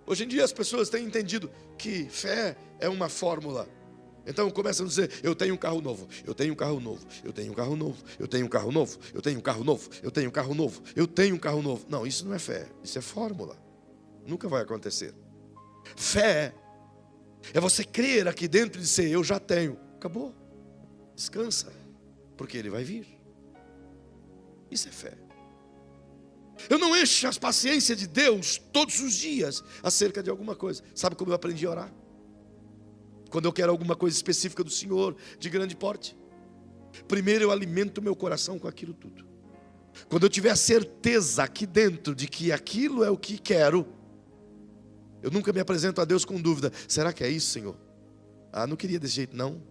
Hoje em dia as pessoas têm entendido que fé é uma fórmula. Então começam a dizer: eu tenho um carro novo, eu tenho um carro novo, eu tenho um carro novo, eu tenho um carro novo, eu tenho um carro novo, eu tenho um carro novo, eu tenho um carro novo. Não, isso não é fé, isso é fórmula. Nunca vai acontecer. Fé é você crer aqui dentro de si: eu já tenho. Acabou. Descansa, porque ele vai vir. Isso é fé. Eu não encho as paciências de Deus todos os dias acerca de alguma coisa. Sabe como eu aprendi a orar? Quando eu quero alguma coisa específica do Senhor, de grande porte, primeiro eu alimento meu coração com aquilo tudo. Quando eu tiver a certeza aqui dentro de que aquilo é o que quero, eu nunca me apresento a Deus com dúvida: será que é isso, Senhor? Ah, não queria desse jeito não.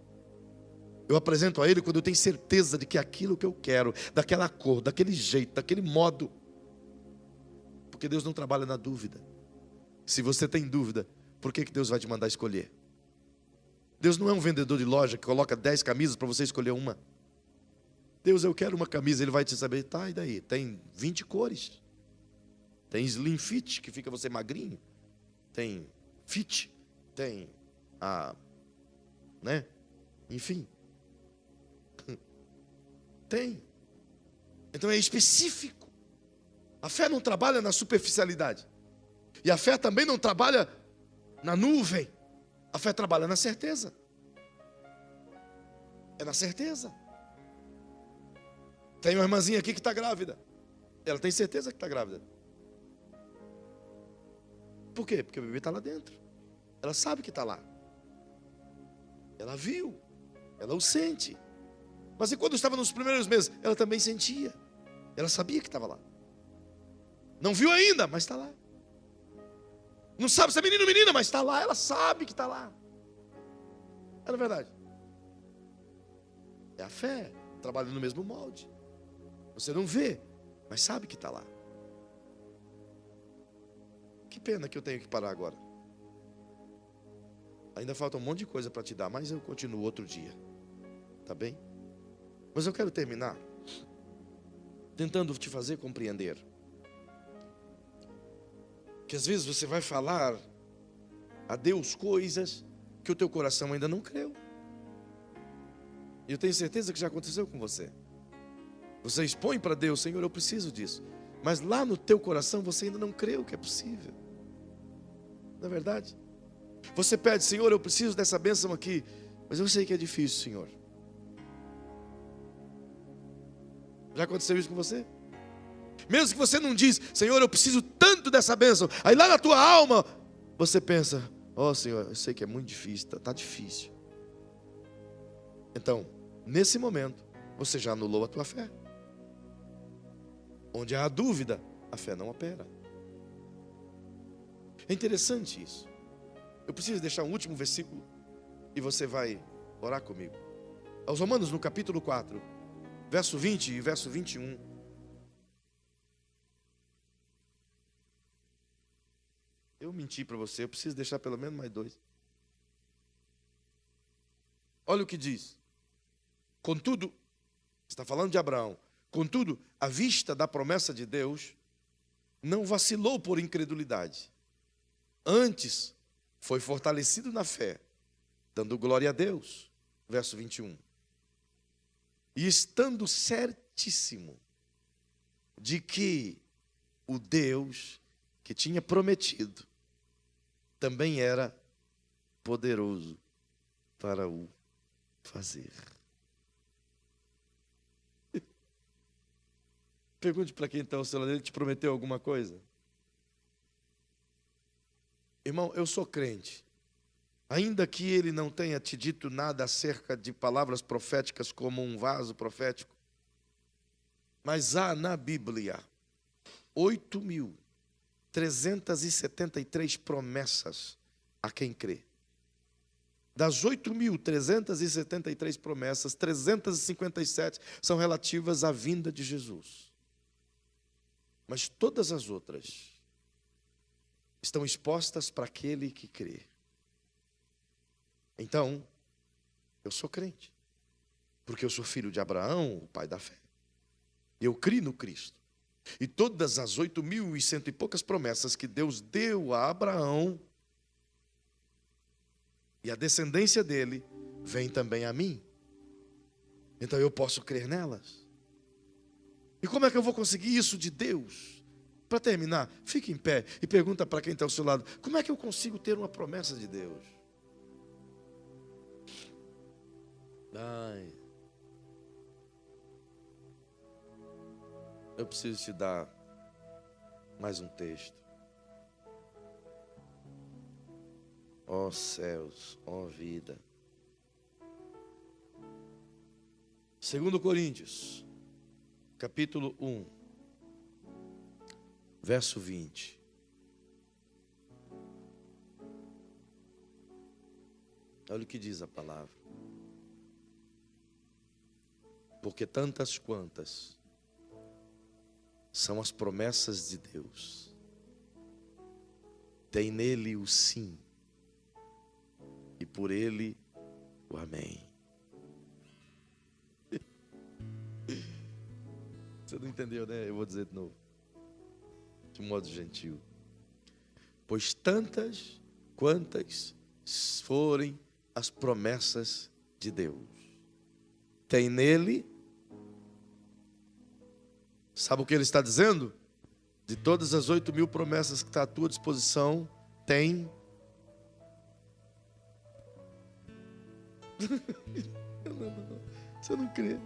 Eu apresento a Ele quando eu tenho certeza de que aquilo que eu quero, daquela cor, daquele jeito, daquele modo. Porque Deus não trabalha na dúvida. Se você tem dúvida, por que Deus vai te mandar escolher? Deus não é um vendedor de loja que coloca 10 camisas para você escolher uma. Deus: eu quero uma camisa. Ele vai te saber: tá, e daí? Tem 20 cores. Tem slim fit, que fica você magrinho. Tem fit. Tem né? Enfim. Tem. Então é específico. A fé não trabalha na superficialidade. E a fé também não trabalha na nuvem. A fé trabalha na certeza. É na certeza. Tem uma irmãzinha aqui que está grávida. Ela tem certeza que está grávida. Por quê? Porque o bebê está lá dentro. Ela sabe que está lá. Ela viu. Ela o sente. Mas e quando estava nos primeiros meses? Ela também sentia. Ela sabia que estava lá. Não viu ainda, mas está lá. Não sabe se é menino ou menina, mas está lá. Ela sabe que está lá. É na verdade. É a fé, trabalhando no mesmo molde. Você não vê, mas sabe que está lá. Que pena que eu tenho que parar agora. Ainda falta um monte de coisa para te dar, mas eu continuo outro dia. Tá bem? Mas eu quero terminar tentando te fazer compreender que às vezes você vai falar a Deus coisas que o teu coração ainda não creu. E eu tenho certeza que já aconteceu com você. Você expõe para Deus: Senhor, eu preciso disso. Mas lá no teu coração você ainda não creu que é possível. Não é verdade? Você pede: Senhor, eu preciso dessa bênção aqui, mas eu sei que é difícil, Senhor. Já aconteceu isso com você? Mesmo que você não diz: Senhor, eu preciso tanto dessa bênção, aí lá na tua alma você pensa: ó Senhor, eu sei que é muito difícil, está difícil. Então, nesse momento, você já anulou a tua fé. Onde há dúvida, a fé não opera. É interessante isso. Eu preciso deixar um último versículo e você vai orar comigo. Aos Romanos, no capítulo 4, verso 20 e verso 21. Eu menti para você, eu preciso deixar pelo menos mais 2. Olha o que diz. Contudo, está falando de Abraão. Contudo, à vista da promessa de Deus, não vacilou por incredulidade. Antes, foi fortalecido na fé, dando glória a Deus. Verso 21. E estando certíssimo de que o Deus que tinha prometido também era poderoso para o fazer. Pergunte para quem está ao seu lado, ele te prometeu alguma coisa? Irmão, eu sou crente. Ainda que ele não tenha te dito nada acerca de palavras proféticas como um vaso profético, mas há na Bíblia 8.373 promessas a quem crê. Das 8.373 promessas, 357 são relativas à vinda de Jesus. Mas todas as outras estão expostas para aquele que crê. Então, eu sou crente, porque eu sou filho de Abraão, o pai da fé. Eu criei no Cristo. E todas as 8.100 e poucas promessas que Deus deu a Abraão, e a descendência dele, vem também a mim. Então eu posso crer nelas. E como é que eu vou conseguir isso de Deus? Para terminar, fique em pé e pergunta para quem está ao seu lado: como é que eu consigo ter uma promessa de Deus? Ai, eu preciso te dar mais um texto. Ó céus, ó vida. 2 Coríntios, capítulo 1, verso 20. Olha o que diz a palavra. Porque tantas quantas são as promessas de Deus, tem nele o sim, e por ele o amém. Você não entendeu, né? Eu vou dizer de novo, de modo gentil. Pois tantas quantas forem as promessas de Deus, tem nele. Sabe o que ele está dizendo? De todas as 8.000 promessas que estão à tua disposição, tem. Não, você não crê.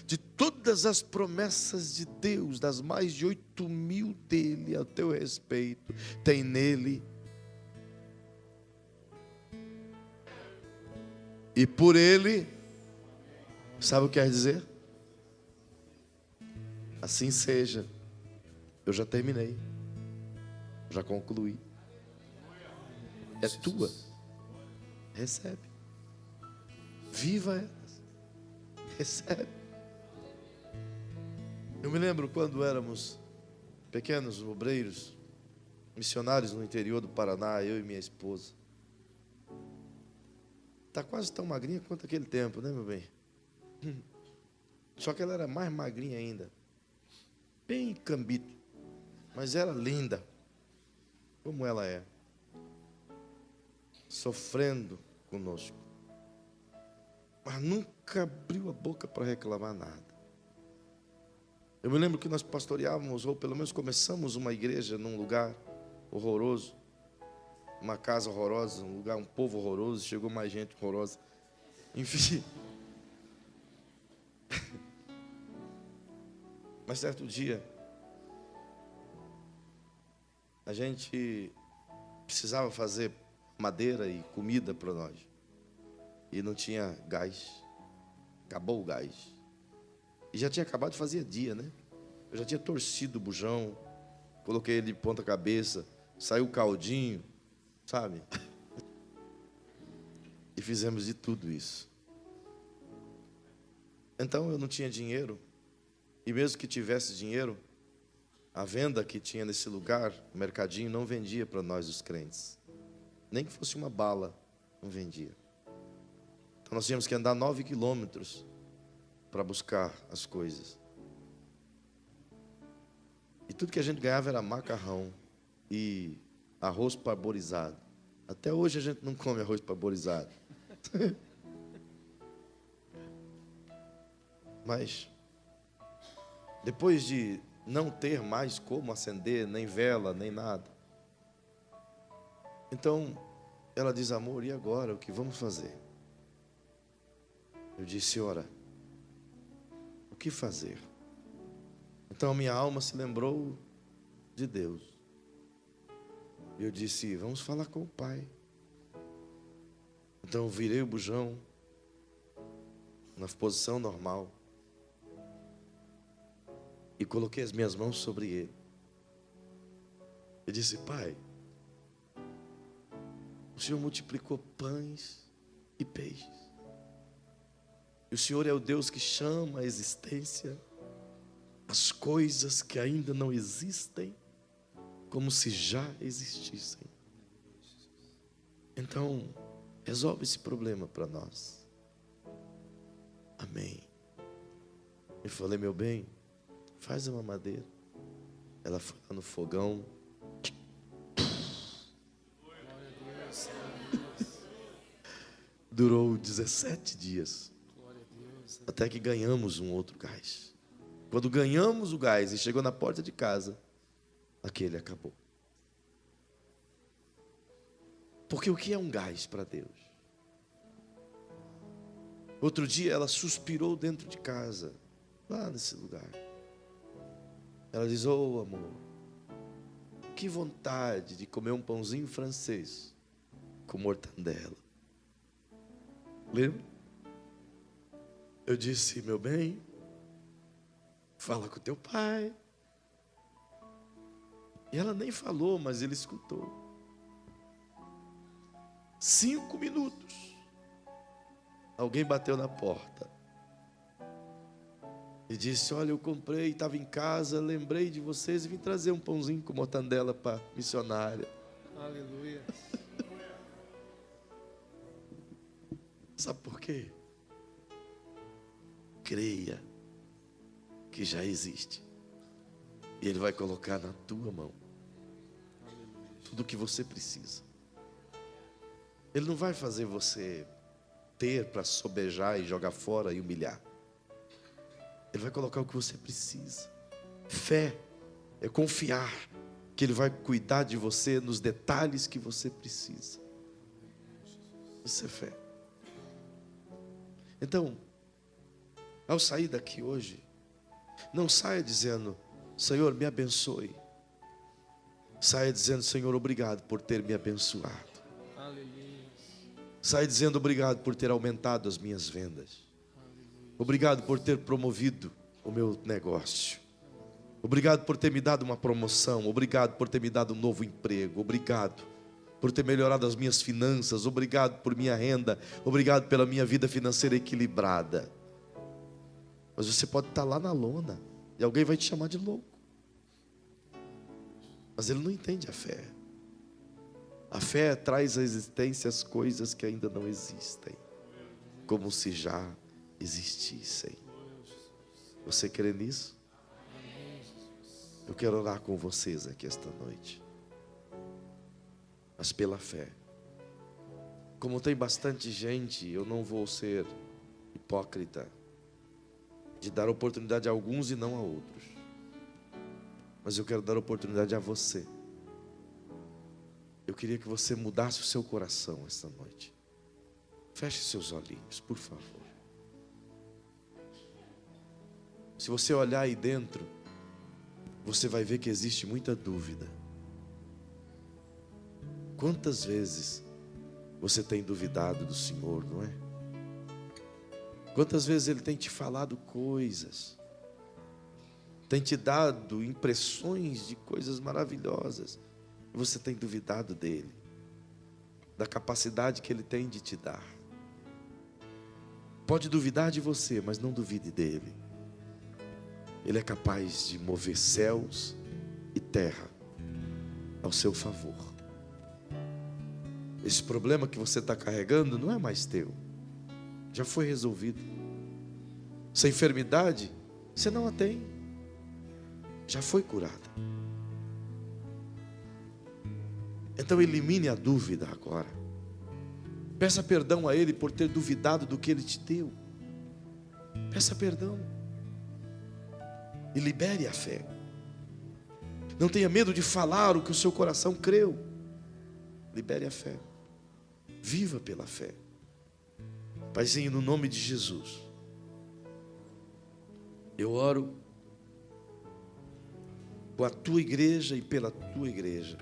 De todas as promessas de Deus, das mais de 8.000 dele a teu respeito, tem nele. E por ele, sabe o que quer dizer? Assim seja. Eu já terminei. Já concluí. É tua. Recebe. Viva elas. Recebe. Eu me lembro quando éramos pequenos obreiros, missionários no interior do Paraná, eu e minha esposa. Está quase tão magrinha quanto aquele tempo, né, meu bem? Só que ela era mais magrinha ainda. Bem cambito. Mas era linda. Como ela é. Sofrendo conosco. Mas nunca abriu a boca para reclamar nada. Eu me lembro que nós pastoreávamos, ou pelo menos começamos uma igreja num lugar horroroso. Uma casa horrorosa, um lugar, um povo horroroso. Chegou mais gente horrorosa. Enfim. Mas certo dia, a gente precisava fazer madeira e comida para nós. E não tinha gás. Acabou o gás. E já tinha acabado, fazia dia, né? Eu já tinha torcido o bujão, coloquei ele de ponta cabeça, saiu o caldinho, sabe? E fizemos de tudo isso. Então eu não tinha dinheiro. E mesmo que tivesse dinheiro, a venda que tinha nesse lugar, o mercadinho, não vendia para nós os crentes. Nem que fosse uma bala, não vendia. Então nós tínhamos que andar 9 quilômetros para buscar as coisas. E tudo que a gente ganhava era macarrão e arroz parborizado. Até hoje a gente não come arroz parborizado. Mas depois de não ter mais como acender, nem vela, nem nada, então ela diz: amor, e agora? O que vamos fazer? Eu disse: ora, o que fazer? Então a minha alma se lembrou de Deus. E eu disse, vamos falar com o Pai. Então eu virei o bujão na posição normal e coloquei as minhas mãos sobre ele. Eu disse, Pai, o Senhor multiplicou pães e peixes. E o Senhor é o Deus que chama à existência as coisas que ainda não existem, como se já existissem. Então, resolve esse problema para nós. Amém. Eu falei, meu bem, faz uma madeira. Ela foi lá no fogão. Durou 17 dias. Até que ganhamos um outro gás. Quando ganhamos o gás e chegou na porta de casa, aquele acabou. Porque o que é um gás para Deus? Outro dia ela suspirou dentro de casa, lá nesse lugar. Ela diz, oh amor, que vontade de comer um pãozinho francês com mortandela. Lembra? Eu disse, meu bem, fala com teu pai. E ela nem falou, mas ele escutou. 5 minutos. Alguém bateu na porta e disse, olha, eu comprei, estava em casa, lembrei de vocês e vim trazer um pãozinho com mortandela para a missionária. Aleluia. Sabe por quê? Creia que já existe. E Ele vai colocar na tua mão tudo o que você precisa. Ele não vai fazer você ter para sobejar e jogar fora e humilhar. Ele vai colocar o que você precisa. Fé é confiar que Ele vai cuidar de você nos detalhes que você precisa. Isso é fé. Então, ao sair daqui hoje, não saia dizendo, Senhor, me abençoe. Saia dizendo, Senhor, obrigado por ter me abençoado. Saia dizendo, obrigado por ter aumentado as minhas vendas. Obrigado por ter promovido o meu negócio. Obrigado por ter me dado uma promoção. Obrigado por ter me dado um novo emprego. Obrigado por ter melhorado as minhas finanças. Obrigado por minha renda. Obrigado pela minha vida financeira equilibrada. Mas você pode estar lá na lona e alguém vai te chamar de louco. Mas ele não entende a fé. A fé traz à existência as coisas que ainda não existem, como se já existissem. Você crê nisso? Eu quero orar com vocês aqui esta noite. Mas pela fé. Como tem bastante gente, eu não vou ser hipócrita de dar oportunidade a alguns e não a outros. Mas eu quero dar oportunidade a você. Eu queria que você mudasse o seu coração esta noite. Feche seus olhinhos, por favor. Se você olhar aí dentro, você vai ver que existe muita dúvida. Quantas vezes você tem duvidado do Senhor, não é? Quantas vezes Ele tem te falado coisas, tem te dado impressões de coisas maravilhosas, e você tem duvidado dEle, da capacidade que Ele tem de te dar. Pode duvidar de você, mas não duvide dEle. Ele é capaz de mover céus e terra ao seu favor. Esse problema que você está carregando não é mais teu, já foi resolvido. Essa enfermidade, você não a tem, já foi curada. Então elimine a dúvida agora. Peça perdão a Ele por ter duvidado do que Ele te deu. Peça perdão. E libere a fé. Não tenha medo de falar o que o seu coração creu. Libere a fé. Viva pela fé. Paizinho, no nome de Jesus, Eu oro com a tua igreja e pela tua igreja.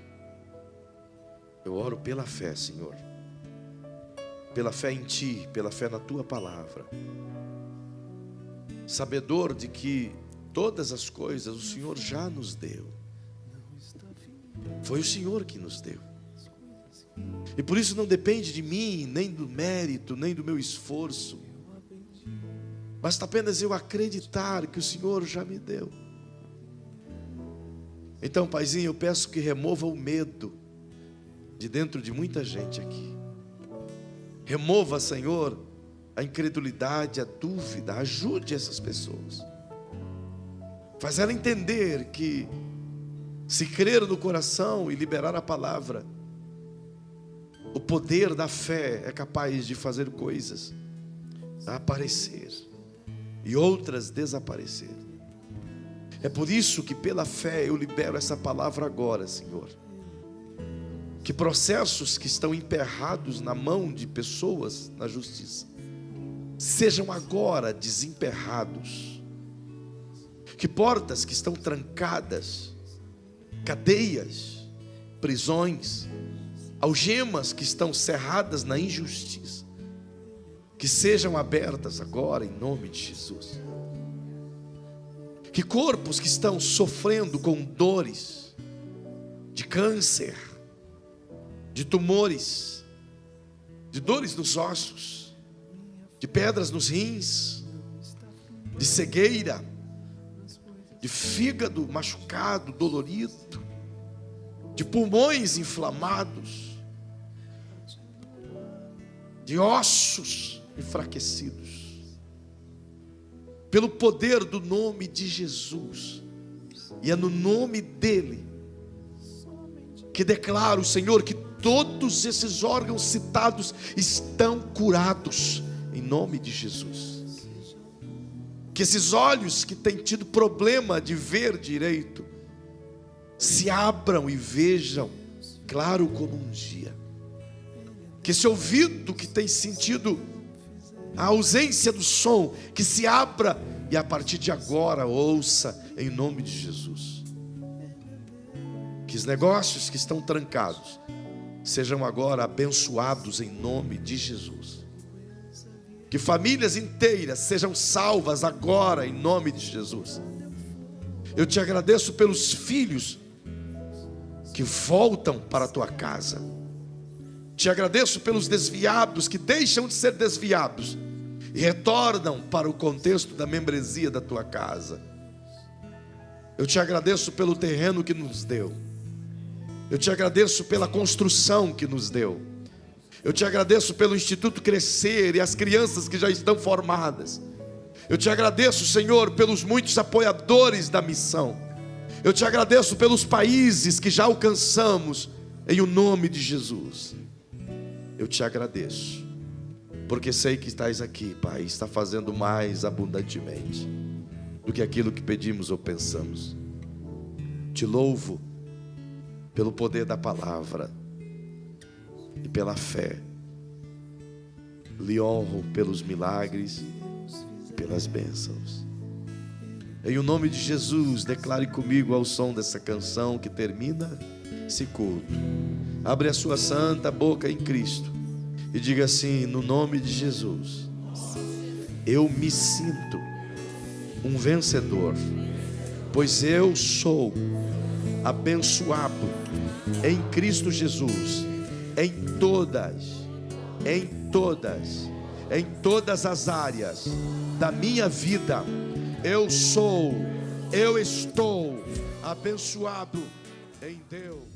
Eu oro pela fé, Senhor. Pela fé em Ti, pela fé na Tua palavra. Sabedor de que todas as coisas o Senhor já nos deu. Foi o Senhor que nos deu. E por isso não depende de mim, nem do mérito, nem do meu esforço. Basta apenas eu acreditar que o Senhor já me deu. Então, Paizinho, eu peço que remova o medo de dentro de muita gente aqui. Remova, Senhor, a incredulidade, a dúvida. Ajude essas pessoas. Faz ela entender que se crer no coração e liberar a palavra, o poder da fé é capaz de fazer coisas aparecer e outras desaparecer. É por isso que pela fé eu libero essa palavra agora, Senhor. Que processos que estão emperrados na mão de pessoas na justiça sejam agora desemperrados. Que portas que estão trancadas, cadeias, prisões, algemas que estão cerradas na injustiça, que sejam abertas agora em nome de Jesus. Que corpos que estão sofrendo com dores de câncer, de tumores, de dores nos ossos, de pedras nos rins, de cegueira, de fígado machucado, dolorido, de pulmões inflamados, de ossos enfraquecidos, pelo poder do nome de Jesus, e é no nome dele que declaro, Senhor, que todos esses órgãos citados estão curados, em nome de Jesus. Que esses olhos que têm tido problema de ver direito, se abram e vejam claro como um dia. Que esse ouvido que tem sentido a ausência do som, que se abra e a partir de agora ouça em nome de Jesus. Que os negócios que estão trancados sejam agora abençoados em nome de Jesus. Que famílias inteiras sejam salvas agora em nome de Jesus. Eu te agradeço pelos filhos que voltam para a tua casa. Te agradeço pelos desviados que deixam de ser desviados e retornam para o contexto da membresia da tua casa. Eu te agradeço pelo terreno que nos deu. Eu te agradeço pela construção que nos deu. Eu te agradeço pelo Instituto Crescer e as crianças que já estão formadas. Eu te agradeço, Senhor, pelos muitos apoiadores da missão. Eu te agradeço pelos países que já alcançamos, em o nome de Jesus. Eu te agradeço, porque sei que estás aqui, Pai, e está fazendo mais abundantemente do que aquilo que pedimos ou pensamos. Te louvo pelo poder da palavra e pela fé. Lhe honro pelos milagres e pelas bênçãos. Em o nome de Jesus, declare comigo ao som dessa canção que termina esse culto. Abre a sua santa boca em Cristo e diga assim: no nome de Jesus, eu me sinto um vencedor, pois eu sou abençoado em Cristo Jesus, em todas as áreas da minha vida. Eu estou abençoado em Deus.